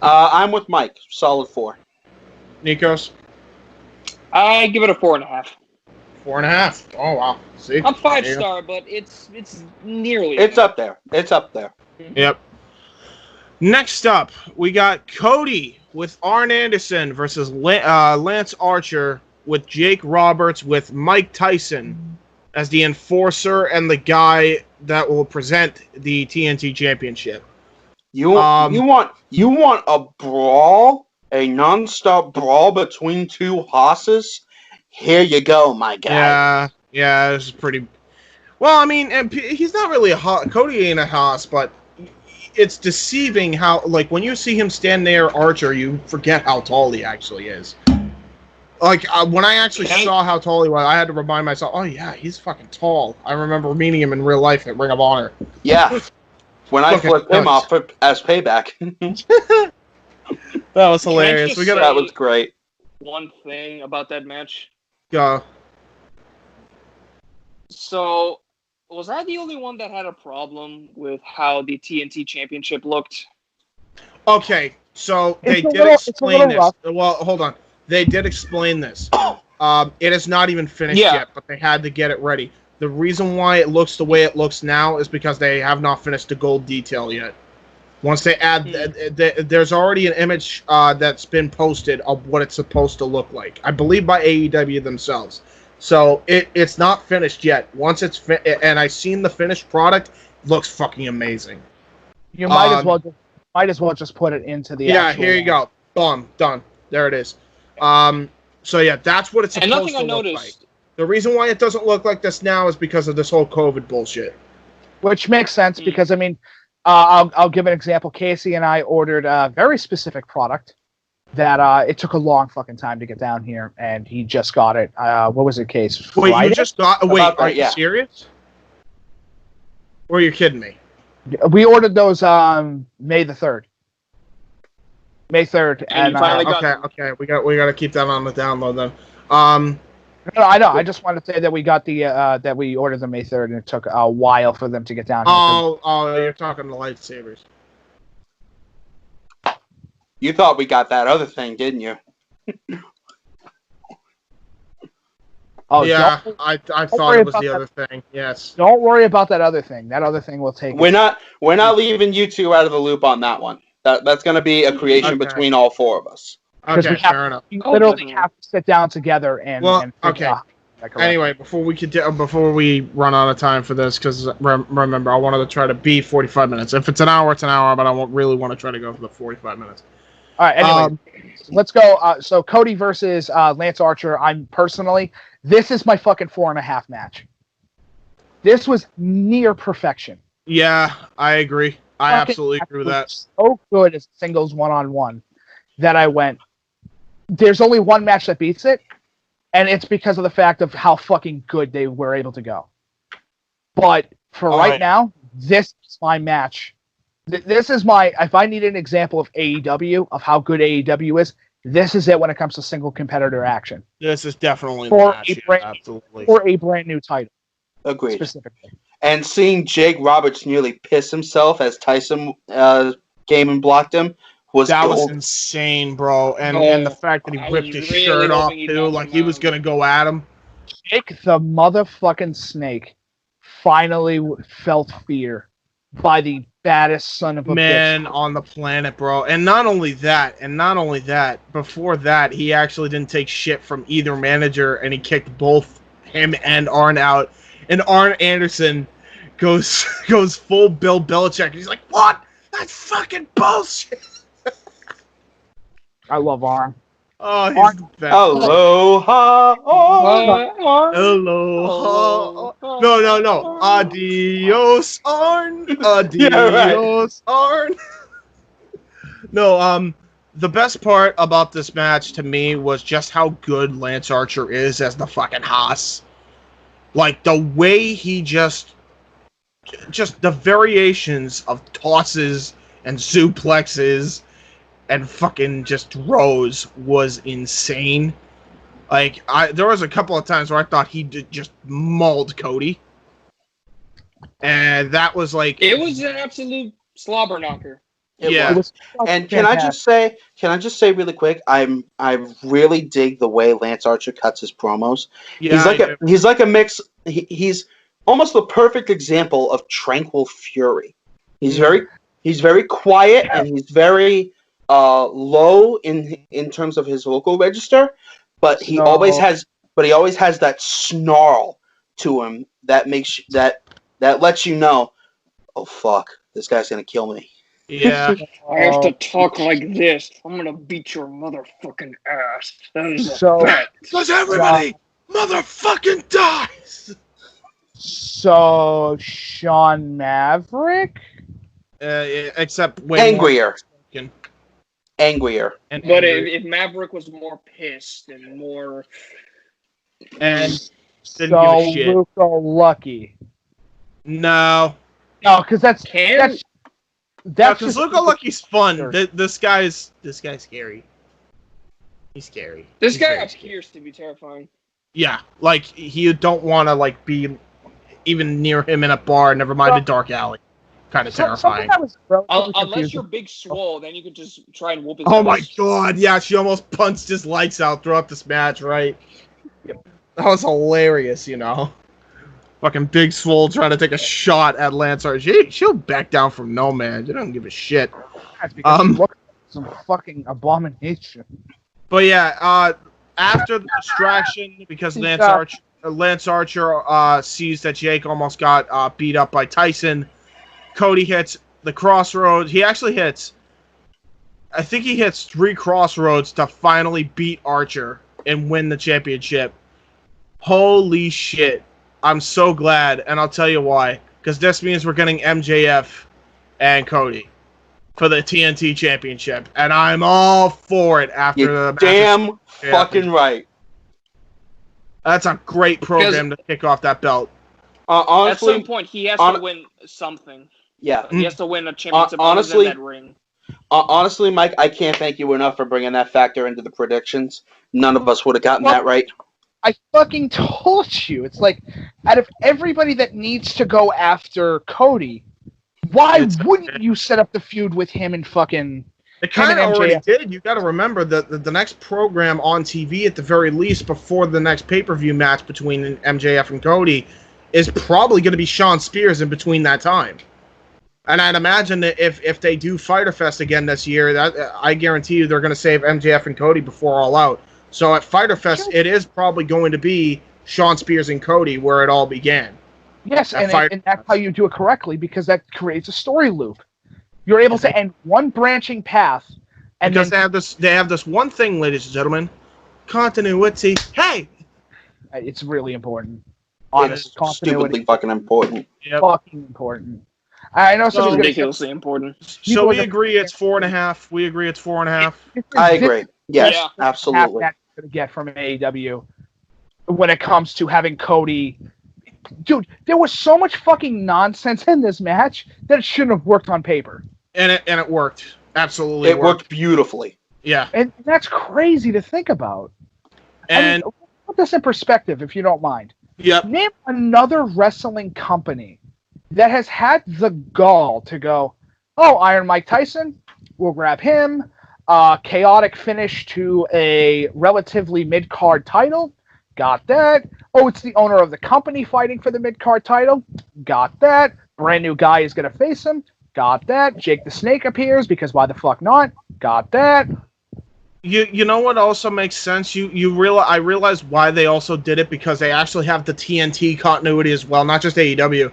Speaker 9: I'm with Mike. Solid 4.
Speaker 7: Nikos?
Speaker 10: I give it a 4.5.
Speaker 7: 4.5. Oh wow. See,
Speaker 10: I'm 5-star, but it's nearly.
Speaker 9: It's up there.
Speaker 7: Yep. Next up, we got Cody with Arn Anderson versus Lance Archer with Jake Roberts with Mike Tyson as the enforcer and the guy that will present the TNT Championship.
Speaker 9: You want a brawl, a non-stop brawl between two hosses? Here you go, my guy.
Speaker 7: Yeah, this is pretty. Well, I mean, and he's not really a hoss. Cody ain't a hoss, but it's deceiving how, like, when you see him stand near Archer, you forget how tall he actually is. Like, when I actually saw how tall he was, I had to remind myself, oh yeah, he's fucking tall. I remember meeting him in real life at Ring of Honor.
Speaker 9: Yeah. When I flipped him off as payback.
Speaker 7: That was hilarious.
Speaker 9: That was great.
Speaker 10: One thing about that match.
Speaker 7: Go.
Speaker 10: So, was I the only one that had a problem with how the TNT Championship looked?
Speaker 7: Okay, so they did explain this. Well, hold on. They did explain this. It is not even finished yet, but they had to get it ready. The reason why it looks the way it looks now is because they have not finished the gold detail yet. Once they add, there's already an image that's been posted of what it's supposed to look like. I believe by AEW themselves. So it's not finished yet. Once it's and I've seen the finished product, looks fucking amazing.
Speaker 8: You might as well just put it into the.
Speaker 7: Yeah, here you go. Boom, done. There it is. So yeah, that's what it's supposed to look like. The reason why it doesn't look like this now is because of this whole COVID bullshit.
Speaker 8: Which makes sense because, I mean, I'll give an example. Casey and I ordered a very specific product that it took a long fucking time to get down here, and he just got it. What was it, Case?
Speaker 7: Wait,
Speaker 8: Friday?
Speaker 7: you just got... Wait, are you serious? Or are you kidding me?
Speaker 8: We ordered those May the 3rd. May 3rd. And
Speaker 7: okay. We got to keep that on the download then.
Speaker 8: No, I know. I just wanted to say that we got the that we ordered them May 3rd, and it took a while for them to get down here.
Speaker 7: Oh, you're talking the lightsabers.
Speaker 9: You thought we got that other thing, didn't you?
Speaker 7: Yeah, I thought it was the other thing. Yes.
Speaker 8: Don't worry about that other thing. That other thing will take.
Speaker 9: We're not leaving you two out of the loop on that one. That's going to be a creation between all four of us.
Speaker 7: Okay, fair enough.
Speaker 8: We literally have to sit down together and.
Speaker 7: Okay. Anyway, before we run out of time for this, because remember, I wanted to try to be 45 minutes. If it's an hour, it's an hour, but I won't really want to try to go for the 45 minutes.
Speaker 8: All right. Anyway, let's go. So Cody versus Lance Archer. This is my fucking 4.5 match. This was near perfection.
Speaker 7: Yeah, I agree. I absolutely agree with that.
Speaker 8: So good as singles one-on-one that I went. There's only one match that beats it, and it's because of the fact of how fucking good they were able to go. But for right now, this is my match. This is my. If I need an example of AEW, of how good AEW is, this is it when it comes to single competitor action.
Speaker 7: This is definitely
Speaker 8: for a brand new title.
Speaker 9: Agreed.
Speaker 8: Specifically.
Speaker 9: And seeing Jake Roberts nearly piss himself as Tyson came and blocked him was
Speaker 7: insane, bro. And the fact that he ripped his shirt off too, like he was gonna go at him.
Speaker 8: Jake the motherfucking Snake finally felt fear by the baddest son of a
Speaker 7: man
Speaker 8: bitch.
Speaker 7: on the planet, bro. And not only that, before that, he actually didn't take shit from either manager, and he kicked both him and Arn out. And Arn Anderson goes full Bill Belichick. He's like, "What? That's fucking bullshit."
Speaker 8: I love Arn.
Speaker 7: Oh, he's the best.
Speaker 9: Aloha.
Speaker 7: Aloha. No. Adios, Arn. Adios, Arn. No, the best part about this match to me was just how good Lance Archer is as the fucking Haas. Like, the way he just the variations of tosses and suplexes and fucking just throws was insane. Like, there was a couple of times where I thought he did just mauled Cody. And that was like...
Speaker 10: It was an absolute slobber knocker.
Speaker 7: Yeah.
Speaker 9: And can I just say really quick, I really dig the way Lance Archer cuts his promos.
Speaker 7: Yeah,
Speaker 9: He's like a mix. He's almost the perfect example of tranquil fury. He's very quiet, and he's very low in terms of his vocal register, but he always has that snarl to him that makes that lets you know, oh fuck, this guy's gonna kill me.
Speaker 7: Yeah.
Speaker 10: I have to talk like this. I'm gonna beat your motherfucking ass. That is a bet.
Speaker 7: Because everybody motherfucking dies.
Speaker 8: So Sean Maverick,
Speaker 7: except way
Speaker 9: angrier.
Speaker 10: But if Maverick was more pissed and more,
Speaker 7: and didn't
Speaker 8: so
Speaker 7: give a shit.
Speaker 8: Luca Lucky.
Speaker 7: No,
Speaker 8: because that's
Speaker 7: because Luca Lucky's fun. This guy's scary. He's scary.
Speaker 10: This guy appears to be terrifying.
Speaker 7: Yeah, like you don't want to like be even near him in a bar. Never mind a dark alley. Kind of terrifying.
Speaker 10: Unless you're big swole, then you could just try and whoop his
Speaker 7: Oh
Speaker 10: ass.
Speaker 7: my god! Yeah, she almost punched his lights out throughout this match. Right? Yep. That was hilarious. You know. Fucking Big Swole trying to take a shot at Lance Archer. She'll back down from no man. She doesn't give a shit.
Speaker 8: That's because she looks like some fucking abomination.
Speaker 7: But yeah, after the distraction, because Lance Archer sees that Jake almost got beat up by Tyson, Cody hits the crossroads. He actually hits, I think he hits 3 crossroads to finally beat Archer and win the championship. Holy shit. I'm so glad, and I'll tell you why. Because this means we're getting MJF and Cody for the TNT Championship, and I'm all for it after the match.
Speaker 9: Damn fucking right.
Speaker 7: That's a great program to kick off that belt.
Speaker 9: Honestly,
Speaker 10: at some point, he has to win something.
Speaker 9: Yeah.
Speaker 10: He has to win a championship
Speaker 9: honestly,
Speaker 10: other than that ring.
Speaker 9: Honestly, Mike, I can't thank you enough for bringing that factor into the predictions. None of us would have gotten that right.
Speaker 8: I fucking told you. It's like, out of everybody that needs to go after Cody, why wouldn't you set up the feud with him and fucking...
Speaker 7: It kind of already did. You got to remember that the next program on TV, at the very least, before the next pay-per-view match between MJF and Cody, is probably going to be Shawn Spears in between that time. And I'd imagine that if they do Fyter Fest again this year, I guarantee you they're going to save MJF and Cody before All Out. So at Fyter Fest, it is probably going to be Shawn Spears and Cody where it all began.
Speaker 8: Yes, and that's how you do it correctly, because that creates a story loop. You're able to end one branching path, and
Speaker 7: because they have this one thing, ladies and gentlemen, continuity. Hey,
Speaker 8: it's really important. Honestly,
Speaker 9: it's stupidly fucking important.
Speaker 7: Yep.
Speaker 8: Fucking important. I know something's
Speaker 10: ridiculously important.
Speaker 7: So we agree it's 4.5. We agree it's 4.5.
Speaker 9: I agree. Yes, absolutely.
Speaker 8: That's going to get from AEW when it comes to having Cody. Dude, there was so much fucking nonsense in this match that it shouldn't have worked on paper.
Speaker 7: And it worked. Absolutely.
Speaker 9: It worked beautifully.
Speaker 7: Yeah.
Speaker 8: And that's crazy to think about.
Speaker 7: And
Speaker 8: put this in perspective, if you don't mind.
Speaker 7: Yep.
Speaker 8: Name another wrestling company that has had the gall to go, oh, Iron Mike Tyson, we'll grab him. Chaotic finish to a relatively mid-card title. Got that. Oh, it's the owner of the company fighting for the mid-card title. Got that. Brand new guy is going to face him. Got that. Jake the Snake appears because why the fuck not? Got that.
Speaker 7: You know what also makes sense? I realized why they also did it, because they actually have the TNT continuity as well, not just AEW.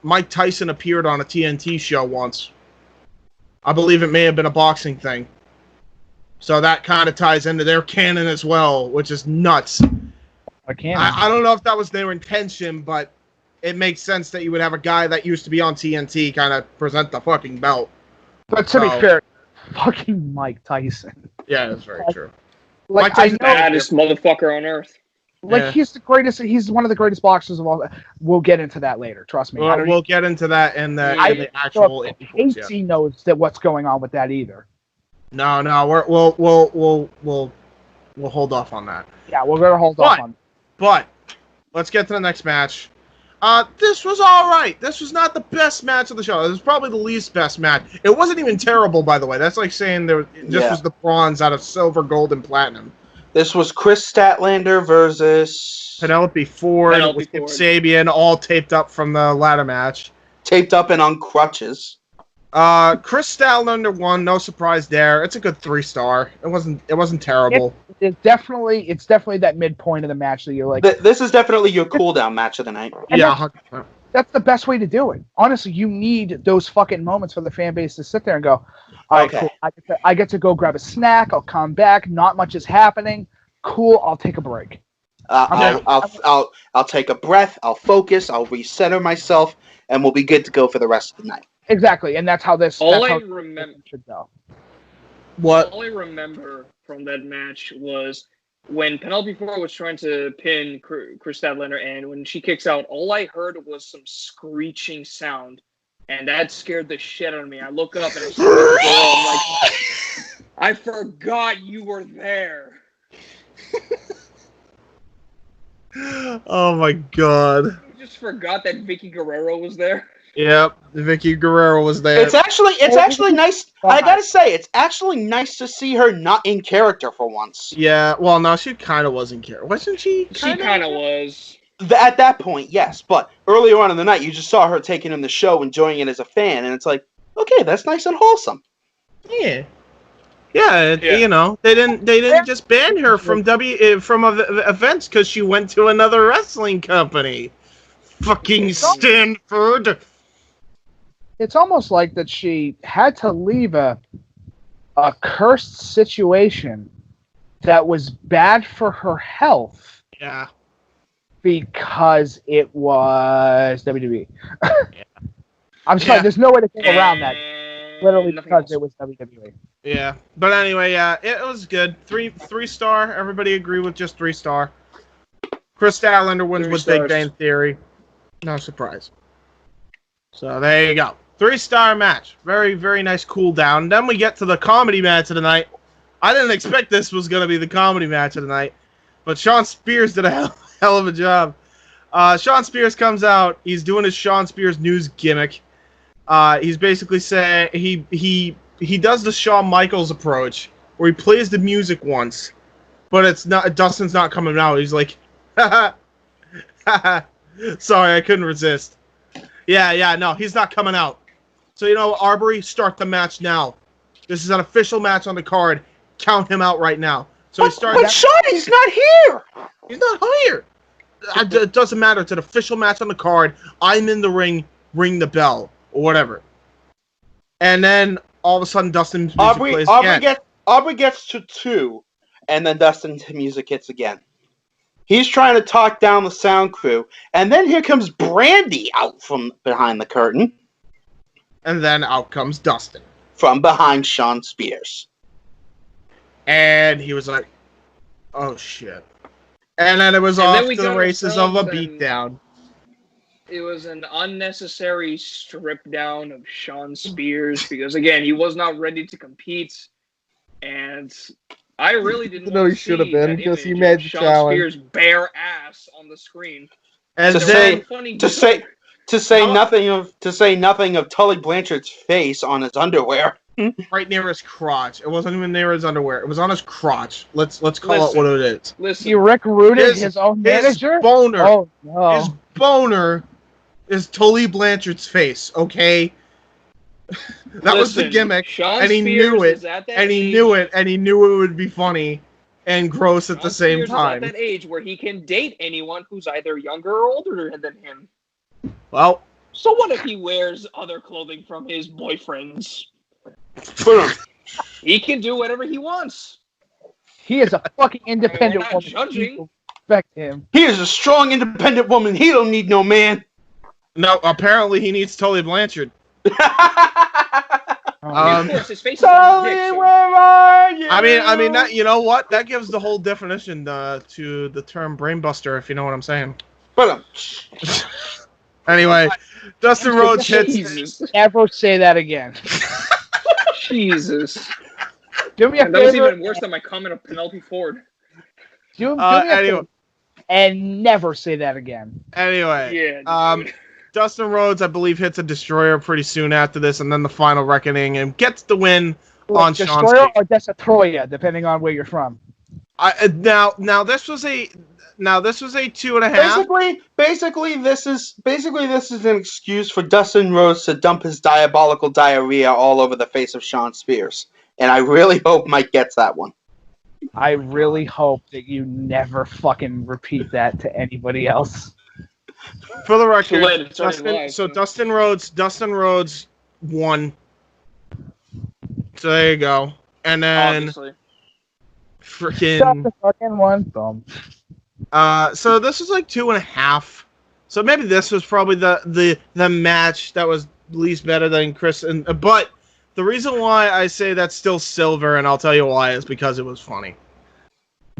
Speaker 7: Mike Tyson appeared on a TNT show once. I believe it may have been a boxing thing. So that kind of ties into their canon as well, which is nuts. I don't know if that was their intention, but it makes sense that you would have a guy that used to be on TNT kind of present the fucking belt.
Speaker 8: But to be fair, fucking Mike Tyson.
Speaker 7: Yeah, that's very true.
Speaker 8: Like,
Speaker 10: Mike Tyson's the baddest motherfucker on earth.
Speaker 8: Like, he's the greatest. He's one of the greatest boxers of all. We'll get into that later. Trust me.
Speaker 7: We'll get into that in the actual.
Speaker 8: Casey knows that what's going on with that either.
Speaker 7: No, we'll hold off on that.
Speaker 8: Yeah, we're gonna hold off on.
Speaker 7: But let's get to the next match. This was all right. This was not the best match of the show. This was probably the least best match. It wasn't even terrible, by the way. That's like saying this was the bronze out of silver, gold, and platinum.
Speaker 9: This was Chris Statlander versus
Speaker 7: Penelope Ford with Kip Sabian, all taped up from the ladder match.
Speaker 9: Taped up and on crutches.
Speaker 7: Chris Statlander won. No surprise there. It's a good 3-star. It wasn't terrible.
Speaker 8: It's definitely that midpoint of the match that you're like.
Speaker 9: This is definitely your cool down match of the night.
Speaker 7: Yeah,
Speaker 8: that's the best way to do it. Honestly, you need those fucking moments for the fan base to sit there and go, all right, cool. I get to go grab a snack. I'll come back. Not much is happening. Cool. I'll take a break.
Speaker 9: I'll take a breath. I'll focus. I'll recenter myself, and we'll be good to go for the rest of the night.
Speaker 8: Exactly, and that's how this.
Speaker 10: All I remember
Speaker 8: should go.
Speaker 7: What?
Speaker 10: All I remember from that match was when Penelope Ford was trying to pin Chris Statlander, and when she kicks out, all I heard was some screeching sound, and that scared the shit out of me. I look up and I see the girl. I'm like, I forgot you were there.
Speaker 7: Oh my god!
Speaker 10: I just forgot that Vicky Guerrero was there.
Speaker 7: Yep, Vicky Guerrero was there.
Speaker 9: It's actually nice. I gotta say, it's actually nice to see her not in character for once.
Speaker 7: Yeah, well, no, she kind of was in character, wasn't she?
Speaker 10: She kind of was.
Speaker 9: At that point, yes, but earlier on in the night, you just saw her taking in the show, enjoying it as a fan, and it's like, okay, that's nice and wholesome.
Speaker 7: Yeah. You know, they didn't just ban her from events because she went to another wrestling company. Fucking Stanford.
Speaker 8: It's almost like that she had to leave a cursed situation that was bad for her health.
Speaker 7: Yeah.
Speaker 8: Because it was WWE. I'm sorry, there's no way to get around that. Literally because it was WWE.
Speaker 7: Yeah. But anyway, it was good. 3-star. Everybody agree with just 3-star. Chris Statlander wins with Big Bang Theory. No surprise. So there you go. 3-star match. Very, very nice cool down. Then we get to the comedy match of the night. I didn't expect this was going to be the comedy match of the night. But Sean Spears did a hell of a job. Sean Spears comes out. He's doing his Sean Spears news gimmick. He's basically saying he does the Shawn Michaels approach where he plays the music once, but it's not. Dustin's not coming out. He's like, sorry, I couldn't resist. Yeah, no, he's not coming out. So you know, Arbery, start the match now. This is an official match on the card. Count him out right now. So he starts.
Speaker 9: But Shawnee's not here.
Speaker 7: He's not here. It doesn't matter. It's an official match on the card. I'm in the ring. Ring the bell or whatever. And then all of a sudden, Dustin's music plays again.
Speaker 9: Aubrey gets to 2, and then Dustin's music hits again. He's trying to talk down the sound crew, and then here comes Brandy out from behind the curtain.
Speaker 7: And then out comes Dustin.
Speaker 9: From behind Sean Spears.
Speaker 7: And he was like, oh shit. And then it was off to the races of a beatdown.
Speaker 10: It was an unnecessary strip down of Sean Spears because, again, he was not ready to compete. And I really didn't know he should have been because he made the Sean Spears' bare ass on the screen.
Speaker 7: And
Speaker 9: to say nothing of Tully Blanchard's face on his underwear.
Speaker 7: Right near his crotch. It wasn't even near his underwear. It was on his crotch. Let's call it what it is.
Speaker 10: Listen,
Speaker 8: he recruited his own manager?
Speaker 7: His boner.
Speaker 8: Oh, no.
Speaker 7: His boner is Tully Blanchard's face, okay? That was the gimmick,
Speaker 10: Sean
Speaker 7: and he
Speaker 10: Spears
Speaker 7: knew it,
Speaker 10: is at that
Speaker 7: and he
Speaker 10: age-
Speaker 7: knew it, and he knew it would be funny and gross at the
Speaker 10: Sean
Speaker 7: same
Speaker 10: Spears
Speaker 7: time.
Speaker 10: is at that age where he can date anyone who's either younger or older than him.
Speaker 7: Well,
Speaker 10: So what if he wears other clothing from his boyfriends? He can do whatever he wants.
Speaker 8: He is a fucking independent
Speaker 10: not
Speaker 8: woman.
Speaker 10: judging.
Speaker 8: People respect him.
Speaker 9: He is a strong, independent woman. He don't need no man.
Speaker 7: no, apparently he needs Tully Blanchard.
Speaker 10: Of course, his face is on his dick, so-
Speaker 9: where are you?
Speaker 7: I mean that, you know what? That gives the whole definition to the term brainbuster, if you know what I'm saying.
Speaker 9: But
Speaker 7: Anyway, Dustin Rhodes hits.
Speaker 10: Jesus.
Speaker 8: Never say that again.
Speaker 10: Jesus.
Speaker 8: Do me a
Speaker 10: And that was
Speaker 8: favor.
Speaker 10: even worse than my comment of Penelope Ford.
Speaker 8: Do me a
Speaker 7: Anyway,
Speaker 8: favor and never say that again.
Speaker 7: anyway,
Speaker 10: Yeah. Dude.
Speaker 7: Dustin Rhodes, I believe, hits a destroyer pretty soon after this, and then the final reckoning, and gets the win on Sean
Speaker 8: Destroyer
Speaker 7: Spears.
Speaker 8: or Destroyer, depending on where you're from.
Speaker 7: Now this was a 2.5.
Speaker 9: basically, this is an excuse for Dustin Rhodes to dump his diabolical diarrhea all over the face of Sean Spears, and I really hope Mike gets that one.
Speaker 8: I really hope that you never fucking repeat that to anybody else.
Speaker 7: For the record,
Speaker 10: Too late, it's already live, so-
Speaker 7: Dustin Rhodes won. So there you go. And then
Speaker 10: Obviously.
Speaker 8: Stop
Speaker 7: freaking
Speaker 8: the fucking one thumb.
Speaker 7: so this was like 2.5. So maybe this was probably the match that was least better than Chris, but the reason why I say that's still silver, and I'll tell you why, is because it was funny.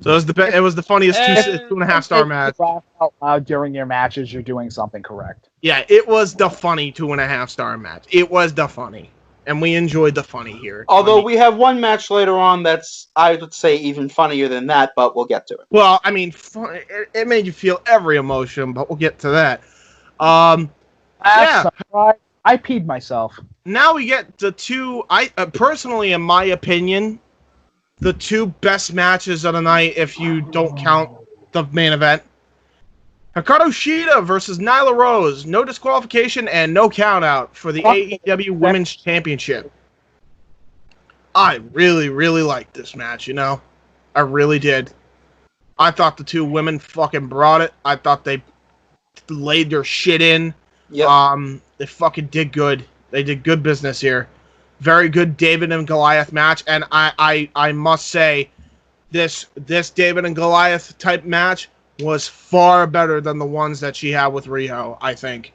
Speaker 7: So it was the funniest 2.5 star match.
Speaker 8: Laugh out loud during your matches, you're doing something correct.
Speaker 7: Yeah, it was the funny 2.5 star match. It was the funny, and we enjoyed the funny here.
Speaker 9: Although we have one match later on that's, I would say, even funnier than that, but we'll get to it.
Speaker 7: Well, I mean, it made you feel every emotion, but we'll get to that. Yeah.
Speaker 8: I peed myself.
Speaker 7: Now we get the two. I personally, in my opinion, the two best matches of the night, if you don't count the main event. Hikaru Shida versus Nyla Rose. No disqualification and no countout for the AEW Women's Championship. I really, really liked this match, you know? I really did. I thought the two women fucking brought it. I thought they laid their shit in.
Speaker 9: Yep.
Speaker 7: They fucking did good. They did good business here. Very good David and Goliath match, and I must say, this David and Goliath type match was far better than the ones that she had with Riho, I think.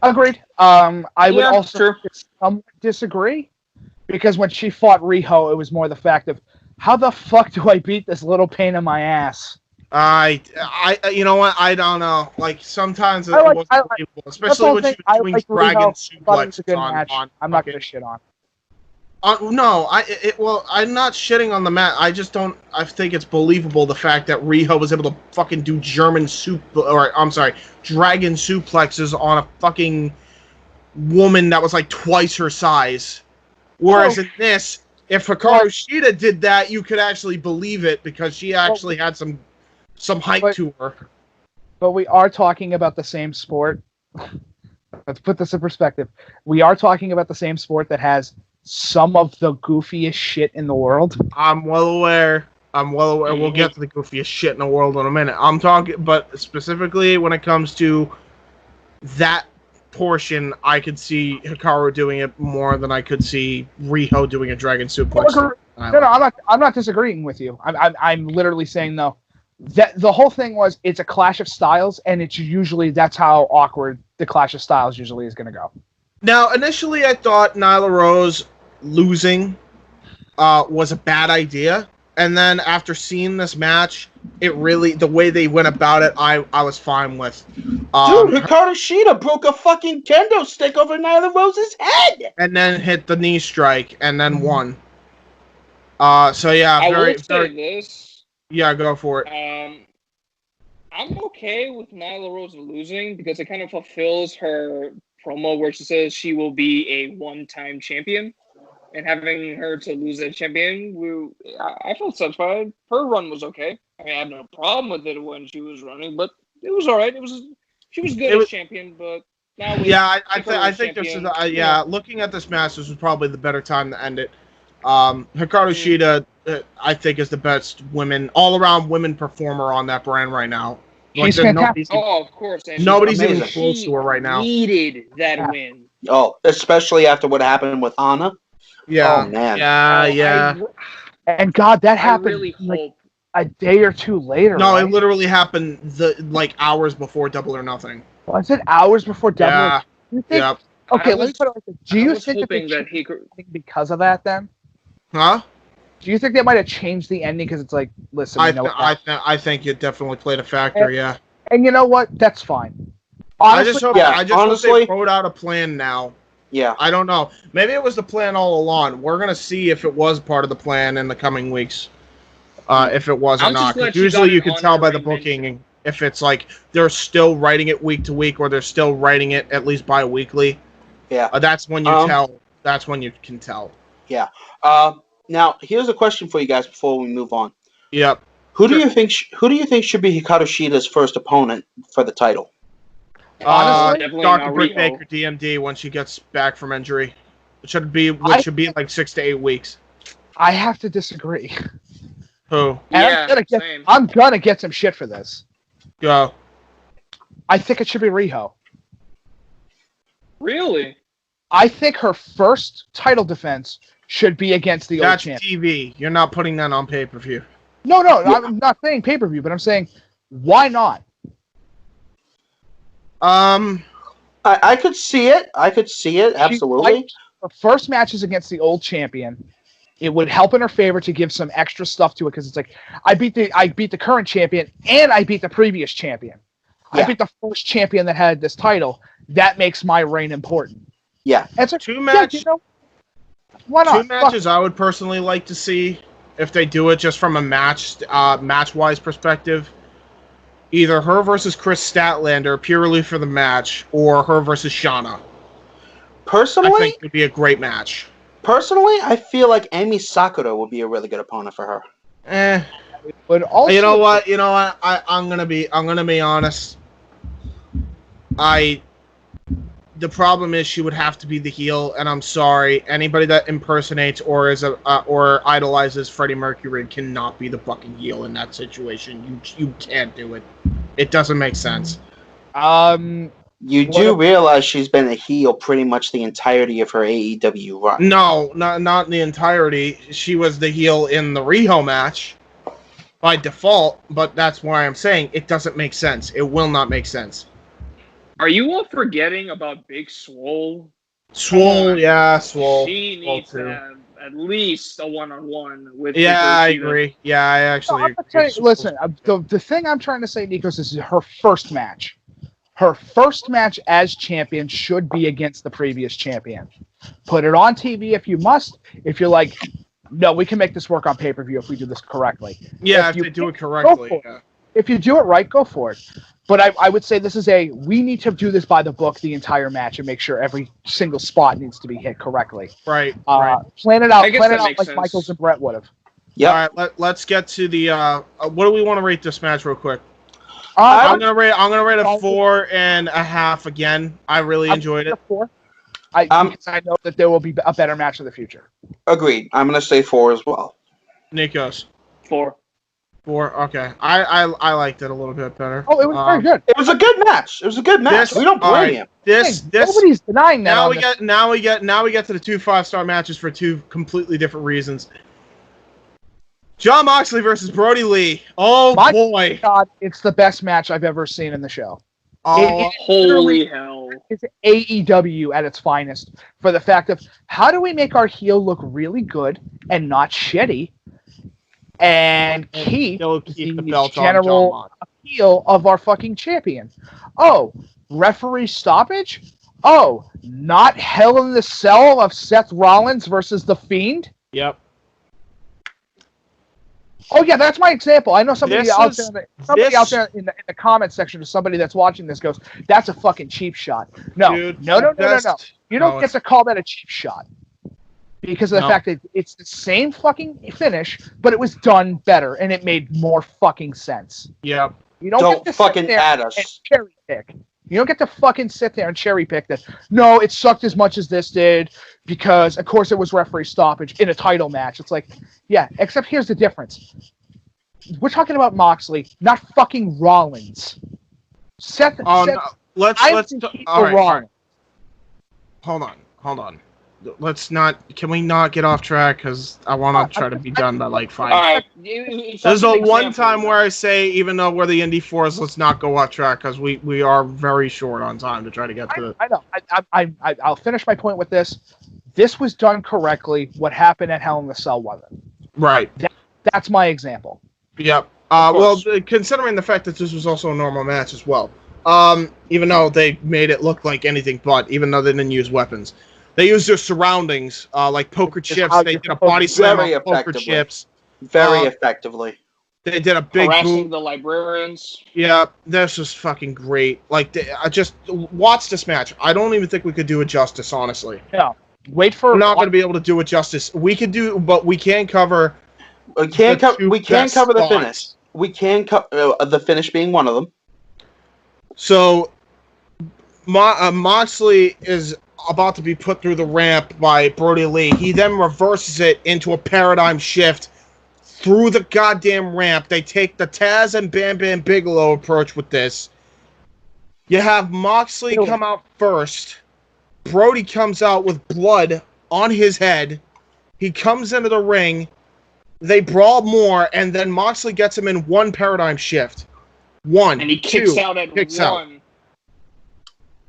Speaker 8: Agreed. I would
Speaker 10: Yeah,
Speaker 8: also
Speaker 10: true.
Speaker 8: somewhat disagree, because when she fought Riho, it was more the fact of, how the fuck do I beat this little pain in my ass?
Speaker 7: I you know what? I don't know. Like, sometimes it wasn't believable, especially when she was doing dragon suplexes on
Speaker 8: I'm not going to shit on.
Speaker 7: No, I'm not shitting on the match. I just don't. I think it's believable the fact that Riho was able to fucking do dragon suplexes on a fucking woman that was like twice her size. Whereas in this, if Hikaru Shida did that, you could actually believe it because she actually had some height to her.
Speaker 8: But we are talking about the same sport. Let's put this in perspective. We are talking about the same sport that has some of the goofiest shit in the world.
Speaker 7: I'm well aware. We'll get to the goofiest shit in the world in a minute. I'm talking, but specifically when it comes to that portion, I could see Hikaru doing it more than I could see Riho doing a dragon suplex.
Speaker 8: No, I'm not disagreeing with you. I'm literally saying though that the whole thing was it's a clash of styles, and it's usually that's how awkward the clash of styles usually is going to go.
Speaker 7: Now, initially, I thought Nyla Rose losing was a bad idea, and then after seeing this match, it really the way they went about it, I was fine with.
Speaker 9: Dude, Hikaru Shida broke a fucking kendo stick over Nyla Rose's head,
Speaker 7: and then hit the knee strike, and then won. So yeah,
Speaker 10: I
Speaker 7: very,
Speaker 10: will say this.
Speaker 7: Yeah, go for it.
Speaker 10: I'm okay with Nyla Rose losing because it kind of fulfills her promo where she says she will be a one-time champion, and having her to lose that champion, I felt satisfied. Her run was okay. I mean, I have no problem with it when she was running, but it was all right. She was good as champion, but Now
Speaker 7: I think this is looking at this match, this was probably the better time to end it. Hikaru Shida, I think, is the best all-around women performer on that brand right now.
Speaker 8: She's fantastic.
Speaker 10: Of course. And
Speaker 7: nobody's even close to her right now.
Speaker 10: Needed that win.
Speaker 9: Oh, especially after what happened with Anna.
Speaker 7: Yeah.
Speaker 9: Oh, man.
Speaker 7: Yeah.
Speaker 8: And God, that happened
Speaker 10: really hope
Speaker 8: a day or two later.
Speaker 7: No,
Speaker 8: right?
Speaker 7: it literally happened hours before Double or Nothing.
Speaker 8: Was it hours before Double?
Speaker 7: Yeah.
Speaker 8: You think,
Speaker 7: Yep.
Speaker 8: Okay, let me put it like this. Do you think
Speaker 10: that he could,
Speaker 8: because of that then?
Speaker 7: Huh?
Speaker 8: Do you think they might have changed the ending because it's like, listen,
Speaker 7: I think it definitely played a factor, yeah.
Speaker 8: And you know what? That's fine.
Speaker 7: Honestly, I just
Speaker 9: honestly,
Speaker 7: hope they wrote out a plan now.
Speaker 9: Yeah.
Speaker 7: I don't know. Maybe it was the plan all along. We're going to see if it was part of the plan in the coming weeks. If it was or not. Usually you can tell by the booking if it's like they're still writing it week to week or they're still writing it at least bi-weekly.
Speaker 9: Yeah.
Speaker 7: That's when you tell. That's when you can tell.
Speaker 9: Yeah. Now, here's a question for you guys before we move on.
Speaker 7: Yep.
Speaker 9: Who do you think should be Hikaru Shida's first opponent for the title?
Speaker 10: Honestly,
Speaker 7: Dr. Britt Baker, DMD, when she gets back from injury. It should be like 6 to 8 weeks.
Speaker 8: I have to disagree.
Speaker 7: Who?
Speaker 8: I'm gonna get some shit for this.
Speaker 7: Go.
Speaker 8: I think it should be Riho.
Speaker 10: Really?
Speaker 8: I think her first title defense should be against the old champ.
Speaker 7: That's TV. You're not putting that on pay-per-view.
Speaker 8: No, I'm not saying pay-per-view, but I'm saying why not?
Speaker 9: I could see it. Absolutely.
Speaker 8: Her first match is against the old champion. It would help in her favor to give some extra stuff to it because it's like I beat the current champion and I beat the previous champion. Yeah. I beat the first champion that had this title. That makes my reign important.
Speaker 9: Yeah.
Speaker 8: And so,
Speaker 7: why not? Two matches I would personally like to see if they do it just from a match-wise perspective. Either her versus Chris Statlander purely for the match, or her versus Shauna.
Speaker 9: Personally,
Speaker 7: I think it would be a great match.
Speaker 9: Personally, I feel like Emi Sakura would be a really good opponent for her.
Speaker 8: But also,
Speaker 7: you know what? I'm gonna be honest. The problem is she would have to be the heel, and I'm sorry, anybody that impersonates or or idolizes Freddie Mercury cannot be the fucking heel in that situation. You can't do it. It doesn't make sense.
Speaker 9: You do realize she's been a heel pretty much the entirety of her AEW run.
Speaker 7: No, not the entirety. She was the heel in the Riho match by default, but that's why I'm saying it doesn't make sense. It will not make sense.
Speaker 10: Are you all forgetting about Big Swole?
Speaker 7: Swole.
Speaker 10: She needs to have at least a one-on-one with.
Speaker 7: Yeah, I agree. Yeah, I actually agree.
Speaker 8: Listen, the thing I'm trying to say, Nikos, is her first match. Her first match as champion should be against the previous champion. Put it on TV if you must. If you're like, no, we can make this work on pay-per-view if we do this correctly.
Speaker 7: Yeah, if they do it correctly.
Speaker 8: If you do it right, go for it. But I would say this is we need to do this by the book the entire match and make sure every single spot needs to be hit correctly.
Speaker 7: Right.
Speaker 8: Plan it out like
Speaker 10: sense.
Speaker 8: Michaels and Brett would have.
Speaker 9: Yeah.
Speaker 7: All right, let's get to the what do we want to rate this match real quick?
Speaker 8: I'm
Speaker 7: gonna rate a 4.5 again. I really enjoyed it.
Speaker 8: 4. Because I know that there will be a better match in the future.
Speaker 9: Agreed. I'm gonna say 4 as well.
Speaker 7: Nikos.
Speaker 10: 4.
Speaker 7: 4. Okay. I liked it a little bit better.
Speaker 8: Oh, it was very good.
Speaker 9: It was a good match. We don't blame him.
Speaker 8: Nobody's denying that.
Speaker 7: Now we get to the 2 5-star matches for 2 completely different reasons. Jon Moxley versus Brody Lee. Oh, boy.
Speaker 8: God, it's the best match I've ever seen in the show.
Speaker 10: Oh, holy hell.
Speaker 8: It's AEW at its finest for the fact of how do we make our heel look really good and not shitty and keep the belt general appeal of our fucking champion. Oh, referee stoppage? Oh, not Hell in the Cell of Seth Rollins versus The Fiend?
Speaker 7: Yep.
Speaker 8: Oh yeah, that's my example. I know somebody out there in the comment section of somebody that's watching this goes, "That's a fucking cheap shot." No. You don't get to call that a cheap shot because of the fact that it's the same fucking finish, but it was done better and it made more fucking sense.
Speaker 7: Yep.
Speaker 8: You don't get to
Speaker 9: fucking
Speaker 8: sit there
Speaker 9: add us.
Speaker 8: and cherry pick. You don't get to fucking sit there and cherry pick that. No, it sucked as much as this did because, of course, it was referee stoppage in a title match. It's like, yeah, except here's the difference. We're talking about Moxley, not fucking Rollins. Seth.
Speaker 7: No. Let's all right. Hold on. Let's not. Can we not get off track? Because I want to try to be done by like 5.
Speaker 10: All right.
Speaker 7: There's a one time where I say, even though we're the Indy Force, let's not go off track because we are very short on time to try to get to.
Speaker 8: I know. I'll finish my point with this. This was done correctly. What happened at Hell in the Cell wasn't.
Speaker 7: Right.
Speaker 8: That's my example.
Speaker 7: Yep. Well, considering the fact that this was also a normal match as well, even though they made it look like anything but, even though they didn't use weapons. They used their surroundings, like poker chips. They did a body slam on poker chips.
Speaker 9: Very effectively.
Speaker 7: They did a big
Speaker 10: harassing the librarians.
Speaker 7: Yeah, this was fucking great. Like, I just watch this match. I don't even think we could do it justice, honestly.
Speaker 8: Yeah. We're
Speaker 7: not going to be able to do it justice. We could do, but we can cover.
Speaker 9: We can cover the finish. We can cover the finish being one of them.
Speaker 7: So, Moxley is about to be put through the ramp by Brody Lee. He then reverses it into a paradigm shift through the goddamn ramp. They take the Taz and Bam Bam Bigelow approach with this. You have Moxley come out first. Brody comes out with blood on his head. He comes into the ring. They brawl more, and then Moxley gets him in one paradigm shift. And
Speaker 10: he kicks out at one.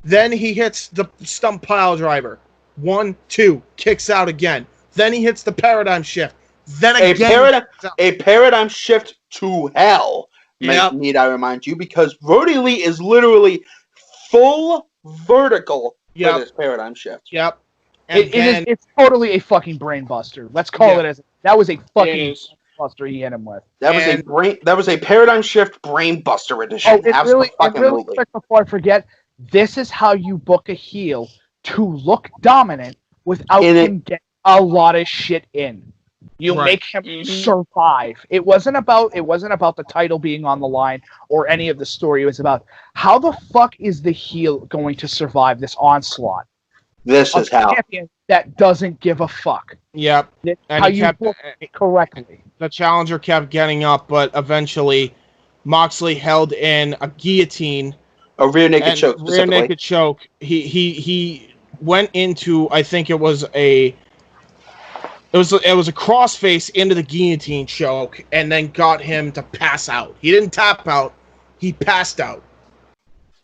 Speaker 7: Then he hits the stump pile driver. 1, 2, kicks out again. Then he hits the paradigm shift. Then again,
Speaker 9: a paradigm shift to hell. Need I remind you? Because Brody Lee is literally full vertical for this paradigm shift.
Speaker 7: Yep.
Speaker 8: It's totally a fucking brain buster. Let's call it as that was a fucking buster he hit him with.
Speaker 9: That was a paradigm shift brain buster edition.
Speaker 8: Oh, it really quick before I forget. This is how you book a heel to look dominant without him getting a lot of shit in. You make him survive. It wasn't about the title being on the line or any of the story. It was about how the fuck is the heel going to survive this onslaught?
Speaker 9: This is how.
Speaker 8: Champion that doesn't give a fuck.
Speaker 7: Yep.
Speaker 8: And how you book it correctly.
Speaker 7: The challenger kept getting up, but eventually Moxley held in a guillotine.
Speaker 9: A rear naked choke.
Speaker 7: Rear naked choke. He went into, I think it was a crossface into the guillotine choke, and then got him to pass out. He didn't tap out. He passed out,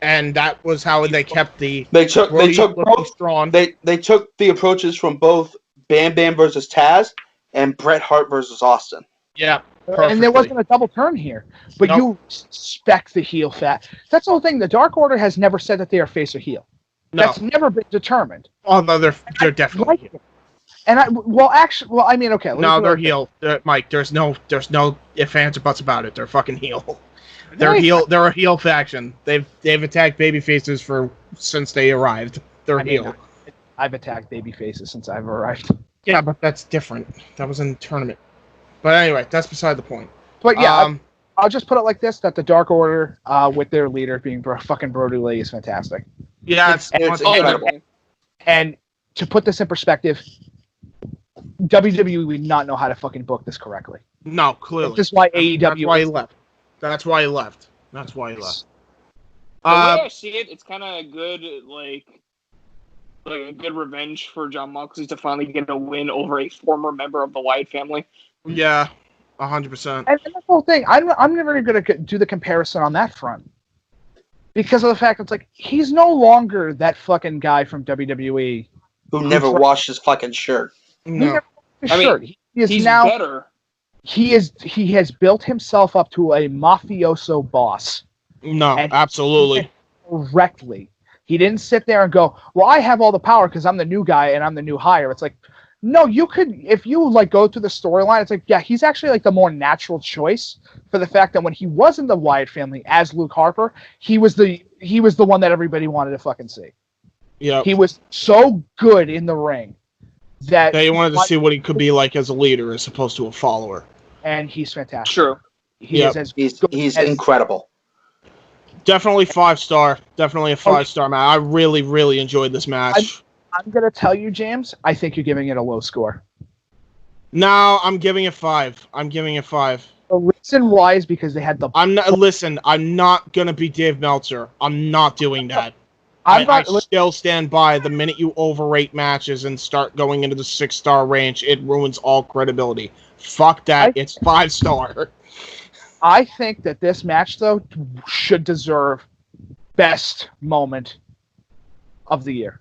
Speaker 7: and that was how they kept the.
Speaker 9: They took the approaches from both Bam Bam versus Taz and Bret Hart versus Austin.
Speaker 7: Yeah.
Speaker 8: Perfectly. And there wasn't a double turn here, but you spec the heel fat. That's the whole thing. The Dark Order has never said that they are face or heel. No. That's never been determined.
Speaker 7: Although they're definitely heel.
Speaker 8: And I mean, okay.
Speaker 7: No, they're heel. Mike, there's no ifs, ands, or buts about it. They're fucking heel. They're heel. They're a heel faction. They've attacked baby faces since they arrived. They're heel.
Speaker 8: I've attacked baby faces since I've arrived.
Speaker 7: Yeah, but that's different. That was in the tournament. But anyway, that's beside the point.
Speaker 8: But yeah, I'll just put it like this: that the Dark Order, with their leader being fucking Brody Lee, is fantastic.
Speaker 7: Yeah, it's incredible.
Speaker 8: And to put this in perspective, WWE would not know how to fucking book this correctly.
Speaker 7: No, clearly.
Speaker 8: This is why AEW.
Speaker 7: That's why he left. That's why he left.
Speaker 10: The way I see it, it's kind of good, like a good revenge for Jon Moxley to finally get a win over a former member of the Wyatt family.
Speaker 7: Yeah, 100%.
Speaker 8: And the whole thing, I'm never going to do the comparison on that front. Because of the fact it's like, he's no longer that fucking guy from WWE.
Speaker 9: Who never washed his fucking shirt.
Speaker 7: No.
Speaker 8: He's
Speaker 10: now better.
Speaker 8: He has built himself up to a mafioso boss.
Speaker 7: No, absolutely.
Speaker 8: Correctly. He didn't sit there and go, well, I have all the power because I'm the new guy and I'm the new hire. It's like, no, you could, if you go through the storyline, it's like, yeah, he's actually the more natural choice for the fact that when he was in the Wyatt family as Luke Harper, he was the one that everybody wanted to fucking see.
Speaker 7: Yeah.
Speaker 8: He was so good in the ring that
Speaker 7: you wanted to see what he could be like as a leader as opposed to a follower.
Speaker 8: And he's fantastic.
Speaker 10: True.
Speaker 9: He's incredible.
Speaker 7: Definitely 5-star. Definitely a 5-star match. I really, really enjoyed this match.
Speaker 8: I'm going to tell you, James, I think you're giving it a low score.
Speaker 7: No, I'm giving it 5. I'm giving it 5.
Speaker 8: The reason why is because they had the...
Speaker 7: Listen, I'm not going to be Dave Meltzer. I'm not doing that. I still stand by the minute you overrate matches and start going into the 6-star range, it ruins all credibility. Fuck that. It's 5-star.
Speaker 8: I think that this match, though, should deserve best moment of the year.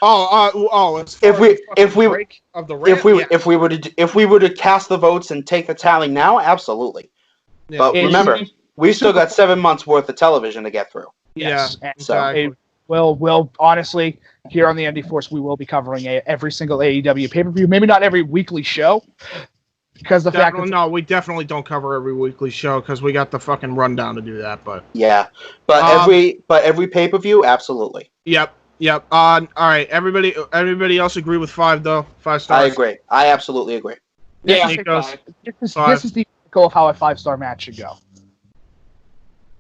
Speaker 9: If we were to cast the votes and take the tally now, absolutely. Yeah. But remember, we still got 7 months worth of television to get through.
Speaker 8: Yes.
Speaker 7: Yeah,
Speaker 8: exactly. So we'll honestly, here on the Indy Force, we will be covering every single AEW pay-per-view. Maybe not every weekly show, because we
Speaker 7: definitely don't cover every weekly show because we got the fucking rundown to do that. But
Speaker 9: yeah, but every pay-per-view, absolutely.
Speaker 7: Yep. All right. Everybody else agree with 5 though. 5 stars.
Speaker 9: I agree. I absolutely agree.
Speaker 10: Yeah,
Speaker 8: this is the goal of how a 5-star match should go.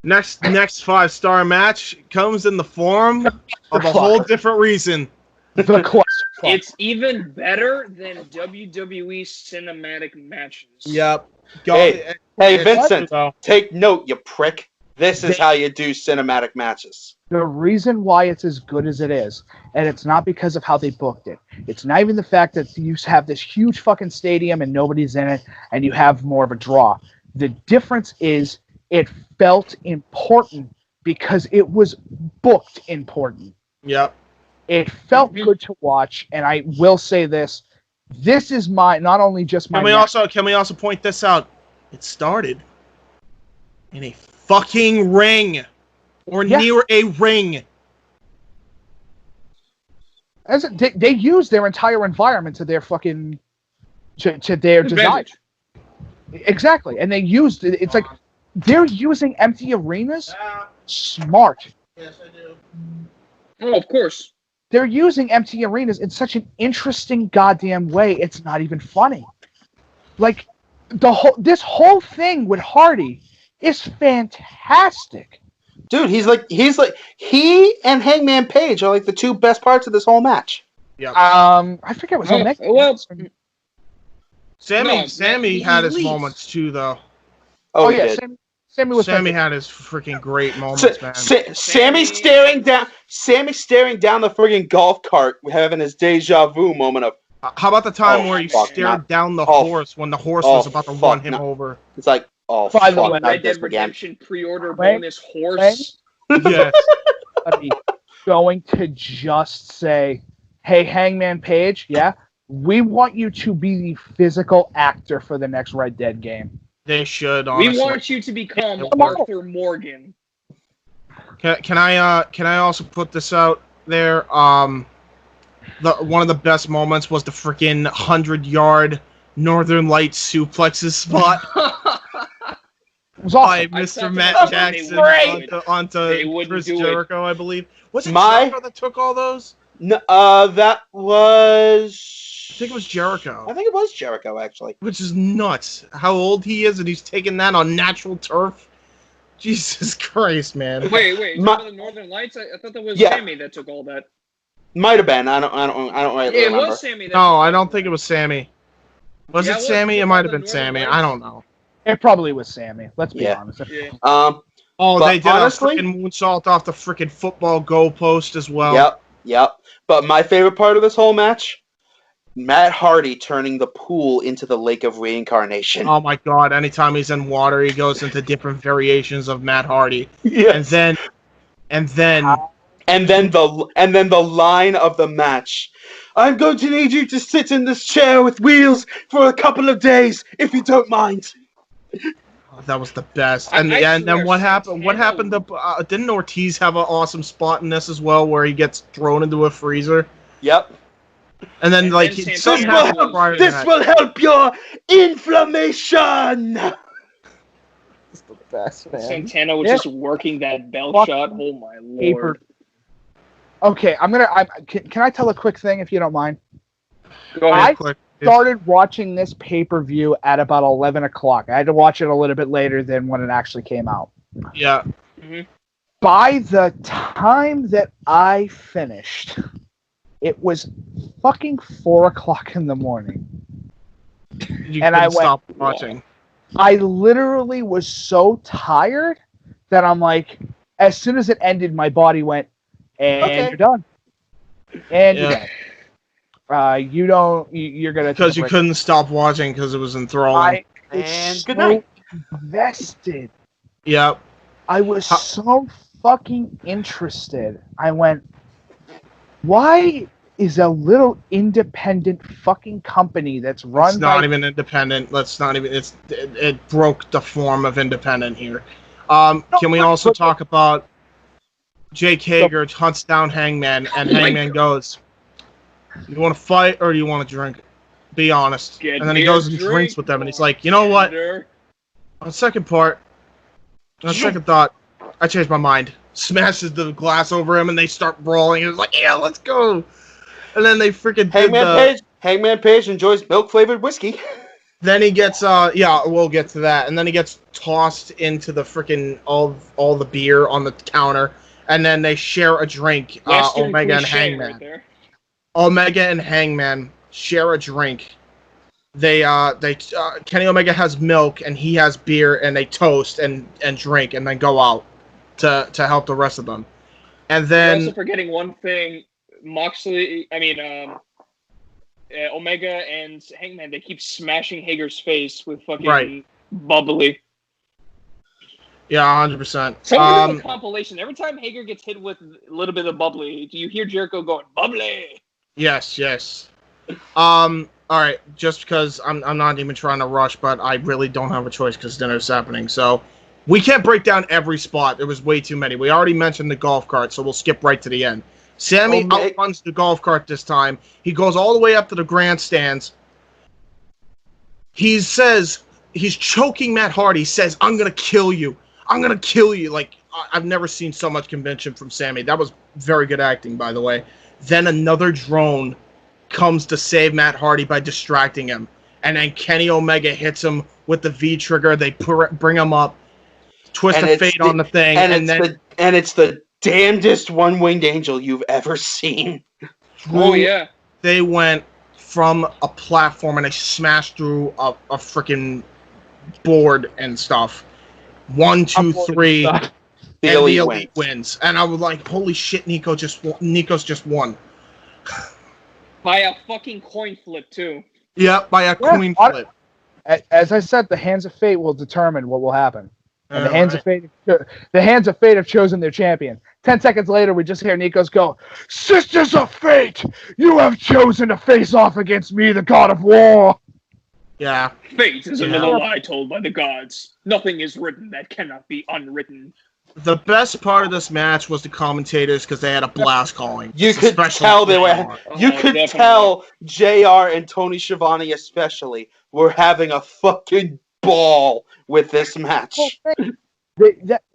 Speaker 7: Next 5-star match comes in the form of a whole different reason.
Speaker 10: It's even better than WWE cinematic matches.
Speaker 7: Yep.
Speaker 9: Hey, Vincent, take note, you prick. This is how you do cinematic matches.
Speaker 8: The reason why it's as good as it is, and it's not because of how they booked it. It's not even the fact that you have this huge fucking stadium and nobody's in it, and you have more of a draw. The difference is it felt important because it was booked important.
Speaker 7: Yep.
Speaker 8: It felt good to watch, and I will say this. This is not only just my...
Speaker 7: Can we also point this out? It started in a fucking ring. Or near a ring.
Speaker 8: They use their entire environment to their fucking... to their design. Exactly. And they used... It's like... They're using empty arenas? Smart.
Speaker 7: Yes, I do.
Speaker 10: Oh, of course.
Speaker 8: They're using empty arenas in such an interesting goddamn way, it's not even funny. Like, this whole thing with Hardy is fantastic.
Speaker 9: Dude, he and Hangman Page are like the 2 best parts of this whole match.
Speaker 7: Yeah.
Speaker 8: I forget what's on next.
Speaker 10: Well,
Speaker 7: Sammy had his moments too, though.
Speaker 9: Oh yeah,
Speaker 8: Sammy
Speaker 7: had his freaking great moments, man.
Speaker 9: Sammy staring down the friggin' golf cart, having his deja vu moment of.
Speaker 7: How about the time where he stared down the horse when the horse was about to run him over?
Speaker 9: It's like,
Speaker 10: by the way, Red Dead Redemption pre-order bonus horse.
Speaker 7: Yes.
Speaker 8: Going to just say, hey, Hangman Page, we want you to be the physical actor for the next Red Dead game.
Speaker 7: They should, honestly.
Speaker 10: We want you to become Arthur Morgan.
Speaker 7: Can I also put this out there? One of the best moments was the freaking 100-yard Northern Lights suplexes spot.
Speaker 8: It was awesome.
Speaker 7: By Mr. Matt Jackson onto Chris Jericho, I believe. Was it Jericho that took all those?
Speaker 9: No, that was...
Speaker 7: I think it was Jericho.
Speaker 9: I think it was Jericho, actually.
Speaker 7: Which is nuts. How old he is, and he's taking that on natural turf. Jesus Christ, man.
Speaker 10: Wait. The Northern Lights? I thought that was Sammy that took all that.
Speaker 9: Might have been. I don't really remember.
Speaker 10: It was Sammy.
Speaker 7: No, I don't think it was Sammy. Was it Sammy? It might have been Sammy. Lights? I don't know.
Speaker 8: It probably was Sammy. Let's be honest.
Speaker 10: Yeah.
Speaker 7: They did honestly, a freaking moonsault off the freaking football goalpost as well.
Speaker 9: Yep. But my favorite part of this whole match, Matt Hardy turning the pool into the Lake of Reincarnation.
Speaker 7: Oh my God! Anytime he's in water, he goes into different variations of Matt Hardy.
Speaker 9: Yes.
Speaker 7: And then
Speaker 9: the line of the match. I'm going to need you to sit in this chair with wheels for a couple of days, if you don't mind.
Speaker 7: That was the best. And then what happened? What happened to? Didn't Ortiz have an awesome spot in this as well, where he gets thrown into a freezer?
Speaker 9: Yep.
Speaker 7: And then
Speaker 9: this will help your inflammation.
Speaker 8: It's the best, man.
Speaker 10: Santana was just working that bell shot. Oh my lord.
Speaker 8: Okay, can I tell a quick thing if you don't mind?
Speaker 10: Go ahead.
Speaker 8: I started watching this pay-per-view at about 11 o'clock. I had to watch it a little bit later than when it actually came out.
Speaker 7: Yeah.
Speaker 8: By the time that I finished, it was fucking 4 o'clock in the morning.
Speaker 7: And I stop watching.
Speaker 8: I literally was so tired that I'm like, as soon as it ended, my body went, and you're done. And you're done. You're gonna
Speaker 7: because you couldn't stop watching because it was enthralling.
Speaker 9: Good night.
Speaker 8: Invested.
Speaker 7: Yep.
Speaker 8: I was so fucking interested. I went, why is a little independent fucking company that's run
Speaker 7: It's not even independent. Let's not even. It broke the form of independent here. Can we also talk about Jake Hager hunts down Hangman, and Hangman goes, "You want to fight or do you want to drink? Be honest." And then he goes and drinks with them, and he's like, "You know what? On second thought, I changed my mind." Smashes the glass over him, and they start brawling. It's like, "Yeah, let's go." And then they freaking
Speaker 9: Hangman Page enjoys milk-flavored whiskey.
Speaker 7: Then he gets, we'll get to that. And then he gets tossed into the freaking all the beer on the counter, and then they share a drink. Omega and Hangman. Omega and Hangman share a drink. Kenny Omega has milk and he has beer, and they toast and drink, and then go out to help the rest of them. And then
Speaker 10: you're also forgetting one thing. Omega and Hangman, they keep smashing Hager's face with fucking bubbly.
Speaker 7: Yeah, 100%.
Speaker 10: Some of the compilation. Every time Hager gets hit with a little bit of bubbly, do you hear Jericho going, bubbly?
Speaker 7: Yes. All right, just because I'm not even trying to rush, but I really don't have a choice because dinner's happening. So we can't break down every spot. There was way too many. We already mentioned the golf cart, so we'll skip right to the end. Sammy outruns the golf cart this time. He goes all the way up to the grandstands. He says, he's choking Matt Hardy. He says, I'm going to kill you. I'm going to kill you. Like, I've never seen so much conviction from Sammy. That was very good acting, by the way. Then another drone comes to save Matt Hardy by distracting him. And then Kenny Omega hits him with the V-trigger. They bring him up. Twist of fate on the thing.
Speaker 9: And it's the damnedest one-winged angel you've ever seen.
Speaker 10: Oh, yeah.
Speaker 7: They went from a platform and they smashed through a freaking board and stuff. 1, 2, 3. And the Elite wins. And I was like, holy shit, Nico's just won.
Speaker 10: By a fucking coin flip, too.
Speaker 7: Yeah, by a coin flip.
Speaker 8: As I said, the hands of fate will determine what will happen. And the hands of fate have chosen their champion. 10 seconds later, we just hear Nikos go, Sisters of Fate, you have chosen to face off against me, the god of war.
Speaker 7: Yeah.
Speaker 10: Fate is another lie told by the gods. Nothing is written that cannot be unwritten.
Speaker 7: The best part of this match was the commentators because they had a blast calling.
Speaker 9: You could tell they were. You could tell JR and Tony Schiavone especially were having a fucking ball with this match.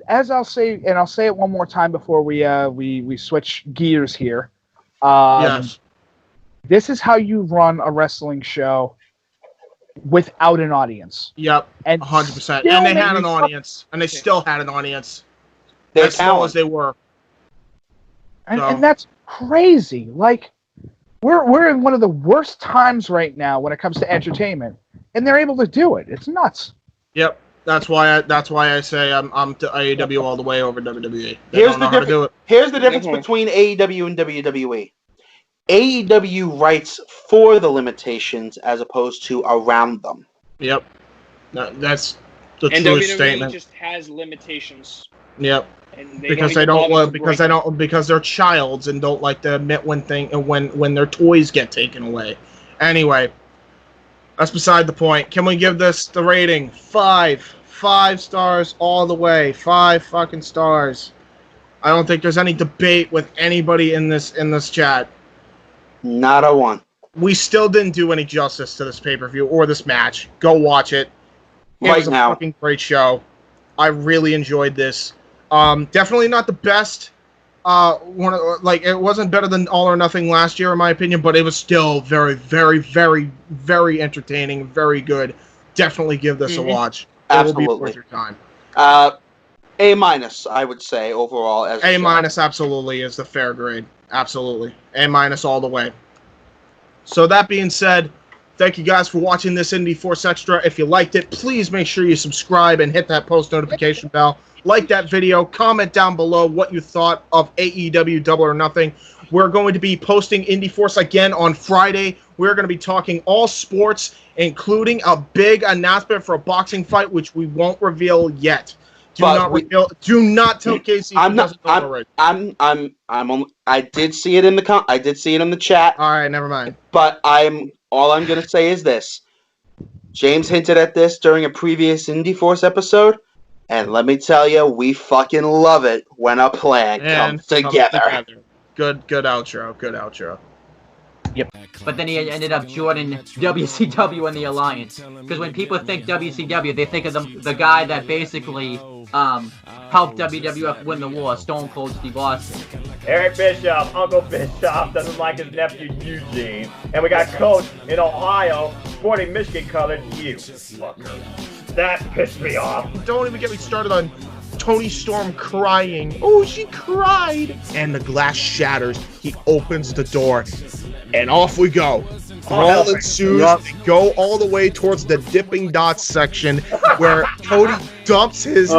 Speaker 8: As I'll say, and I'll say it one more time before we switch gears here.
Speaker 7: Yes.
Speaker 8: This is how you run a wrestling show without an audience.
Speaker 7: Yep, and 100%. And they had an audience, and they still had an audience. As small as they were.
Speaker 8: And that's crazy. Like, we're in one of the worst times right now when it comes to entertainment, and they're able to do it. It's nuts.
Speaker 7: Yep, that's why I say I'm to AEW all the way over WWE. Here's
Speaker 9: the difference between AEW and WWE. AEW writes for the limitations as opposed to around them.
Speaker 7: Yep, that's the
Speaker 10: and
Speaker 7: true
Speaker 10: WWE
Speaker 7: statement.
Speaker 10: Just has limitations.
Speaker 7: Yep. Because they're childs and don't like to admit when their toys get taken away. Anyway, that's beside the point. Can we give this the rating? 5 stars all the way. 5 fucking stars. I don't think there's any debate with anybody in this chat.
Speaker 9: Not a one.
Speaker 7: We still didn't do any justice to this pay-per-view or this match. Go watch it. It was a fucking great show. I really enjoyed this. Definitely not the best. It wasn't better than All or Nothing last year, in my opinion, but it was still very, very, very, very entertaining, very good. Definitely give this a watch.
Speaker 9: Absolutely.
Speaker 7: It will be worth your time.
Speaker 9: A minus, I would say overall. As
Speaker 7: A minus absolutely is the fair grade. Absolutely. A minus all the way. So that being said, thank you guys for watching this Indy Force Extra. If you liked it, please make sure you subscribe and hit that post notification bell. Like that video. Comment down below what you thought of AEW Double or Nothing. We're going to be posting Indy Force again on Friday. We're going to be talking all sports, including a big announcement for a boxing fight, which we won't reveal yet. Do not tell Casey.
Speaker 9: I did see it in the chat.
Speaker 7: All right, never mind.
Speaker 9: But all I'm going to say is this. James hinted at this during a previous Indy Force episode, and let me tell you, we fucking love it when a plan comes together.
Speaker 7: Good outro.
Speaker 8: Yep.
Speaker 11: But then he ended up joining WCW and the Alliance. Because when people think WCW, they think of the guy that basically helped WWF win the war, Stone Cold Steve Austin.
Speaker 12: Eric Bischoff, Uncle Bischoff, doesn't like his nephew Eugene. And we got Coach in Ohio, sporting Michigan-colored you, fucker. That pissed me off.
Speaker 7: Don't even get me started on Tony Storm crying. Oh, she cried. And the glass shatters. He opens the door. And off we go. Brawl ensues. They go all the way towards the Dipping Dots section where Cody dumps his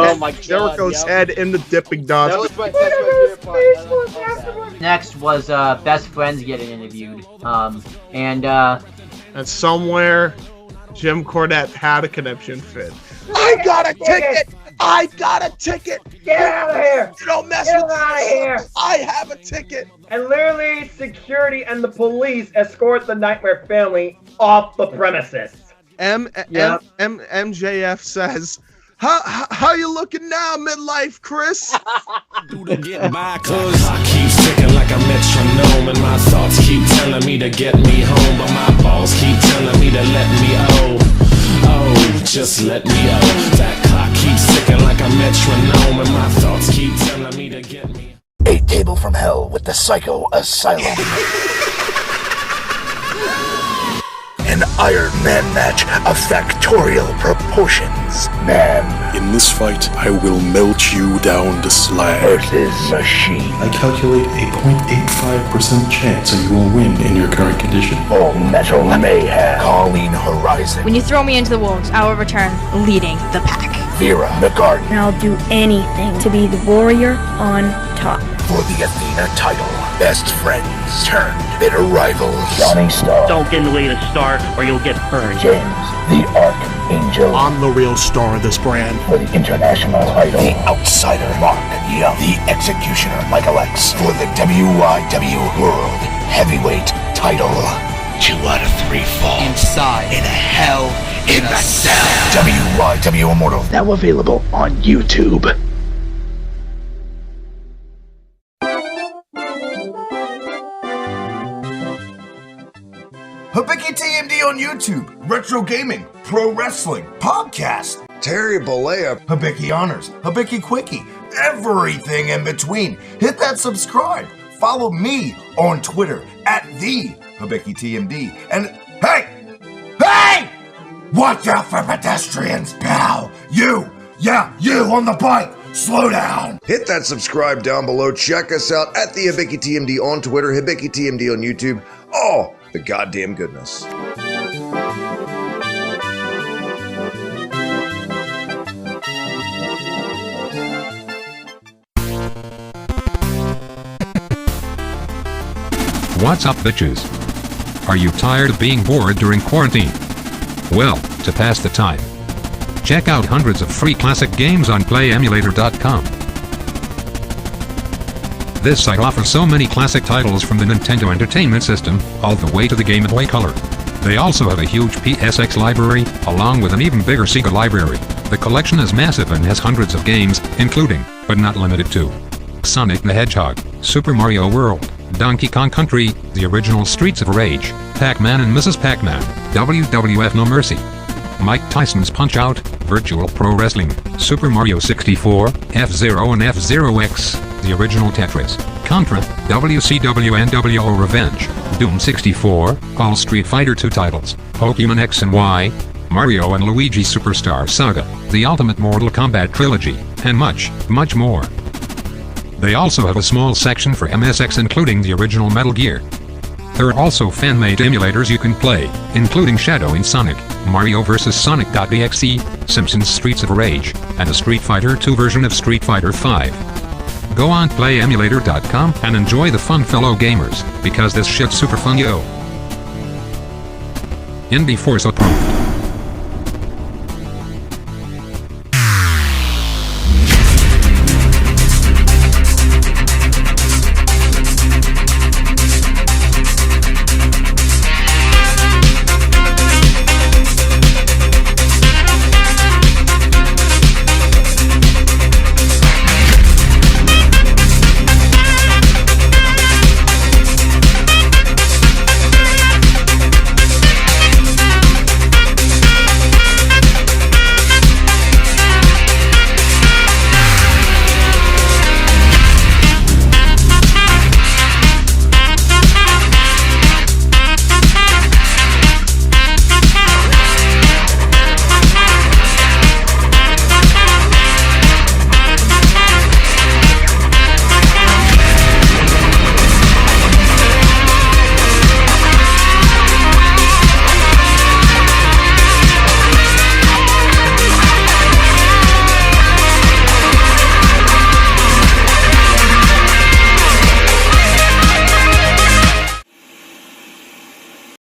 Speaker 7: Jericho's head in the Dipping Dots.
Speaker 11: Next was Best Friends getting interviewed. And
Speaker 7: somewhere Jim Cornette had a conniption fit. I got a ticket! Get out of here!
Speaker 12: You don't mess with me! Get out of here!
Speaker 7: I have a ticket!
Speaker 12: And literally, security and the police escort the Nightmare family off the premises.
Speaker 7: MJF says, How you looking now, midlife, Chris?
Speaker 3: To get by, cause I keep ticking like a metronome, and my thoughts keep telling me to get me home, but my balls keep telling me to let me just let me That clock keeps ticking like a metronome, and my thoughts keep telling me to get me.
Speaker 13: A table from hell with the Psycho Asylum. An Iron Man match of factorial proportions. Man.
Speaker 14: In this fight, I will melt you down to slag.
Speaker 13: Versus Machine.
Speaker 14: I calculate a 0.85% chance that you will win in your current condition.
Speaker 13: All Metal Mayhem. Colleen Horizon.
Speaker 15: When you throw me into the wolves, I will return leading the pack.
Speaker 13: Vera McGarden.
Speaker 16: And I'll do anything to be the warrior on top.
Speaker 13: For the Athena title, best friends turned bitter rivals. Johnny Starr.
Speaker 17: Don't get in the way of the star or you'll get burned.
Speaker 13: James, the Archangel.
Speaker 5: I'm the real star of this brand.
Speaker 13: For the international title, the Outsider, Mark Young. The Executioner, Michael X. For the WYW World Heavyweight title. 2 out of 3 fall.
Speaker 18: Inside.
Speaker 13: In a hell in a cell. WYW Immortal. Now available on YouTube.
Speaker 19: Habiki TMD on YouTube, retro gaming, pro wrestling, podcast, Terry Bollea, Habiki Honors, Habiki Quickie, everything in between. Hit that subscribe. Follow me on Twitter at the Habiki TMD. And hey! Watch out for pedestrians, pal! You on the bike! Slow down! Hit that subscribe down below. Check us out at the Habiki TMD on Twitter, Habiki TMD on YouTube. Oh, the goddamn goodness.
Speaker 20: What's up, bitches? Are you tired of being bored during quarantine? Well, to pass the time, check out hundreds of free classic games on PlayEmulator.com. This site offers so many classic titles from the Nintendo Entertainment System, all the way to the Game Boy Color. They also have a huge PSX library, along with an even bigger Sega library. The collection is massive and has hundreds of games, including, but not limited to, Sonic the Hedgehog, Super Mario World, Donkey Kong Country, the original Streets of Rage, Pac-Man and Mrs. Pac-Man, WWF No Mercy, Mike Tyson's Punch-Out, Virtual Pro Wrestling, Super Mario 64, F-Zero and F-Zero X, the original Tetris, Contra, WCW NWO Revenge, Doom 64, all Street Fighter 2 titles, Pokemon X and Y, Mario and Luigi Superstar Saga, the Ultimate Mortal Kombat Trilogy, and much, much more. They also have a small section for MSX including the original Metal Gear. There are also fan-made emulators you can play, including Shadow in Sonic, Mario vs. Sonic.exe, Simpsons Streets of Rage, and a Street Fighter II version of Street Fighter V. Go on playemulator.com and enjoy the fun, fellow gamers, because this shit's super fun, yo. Indy Force approved.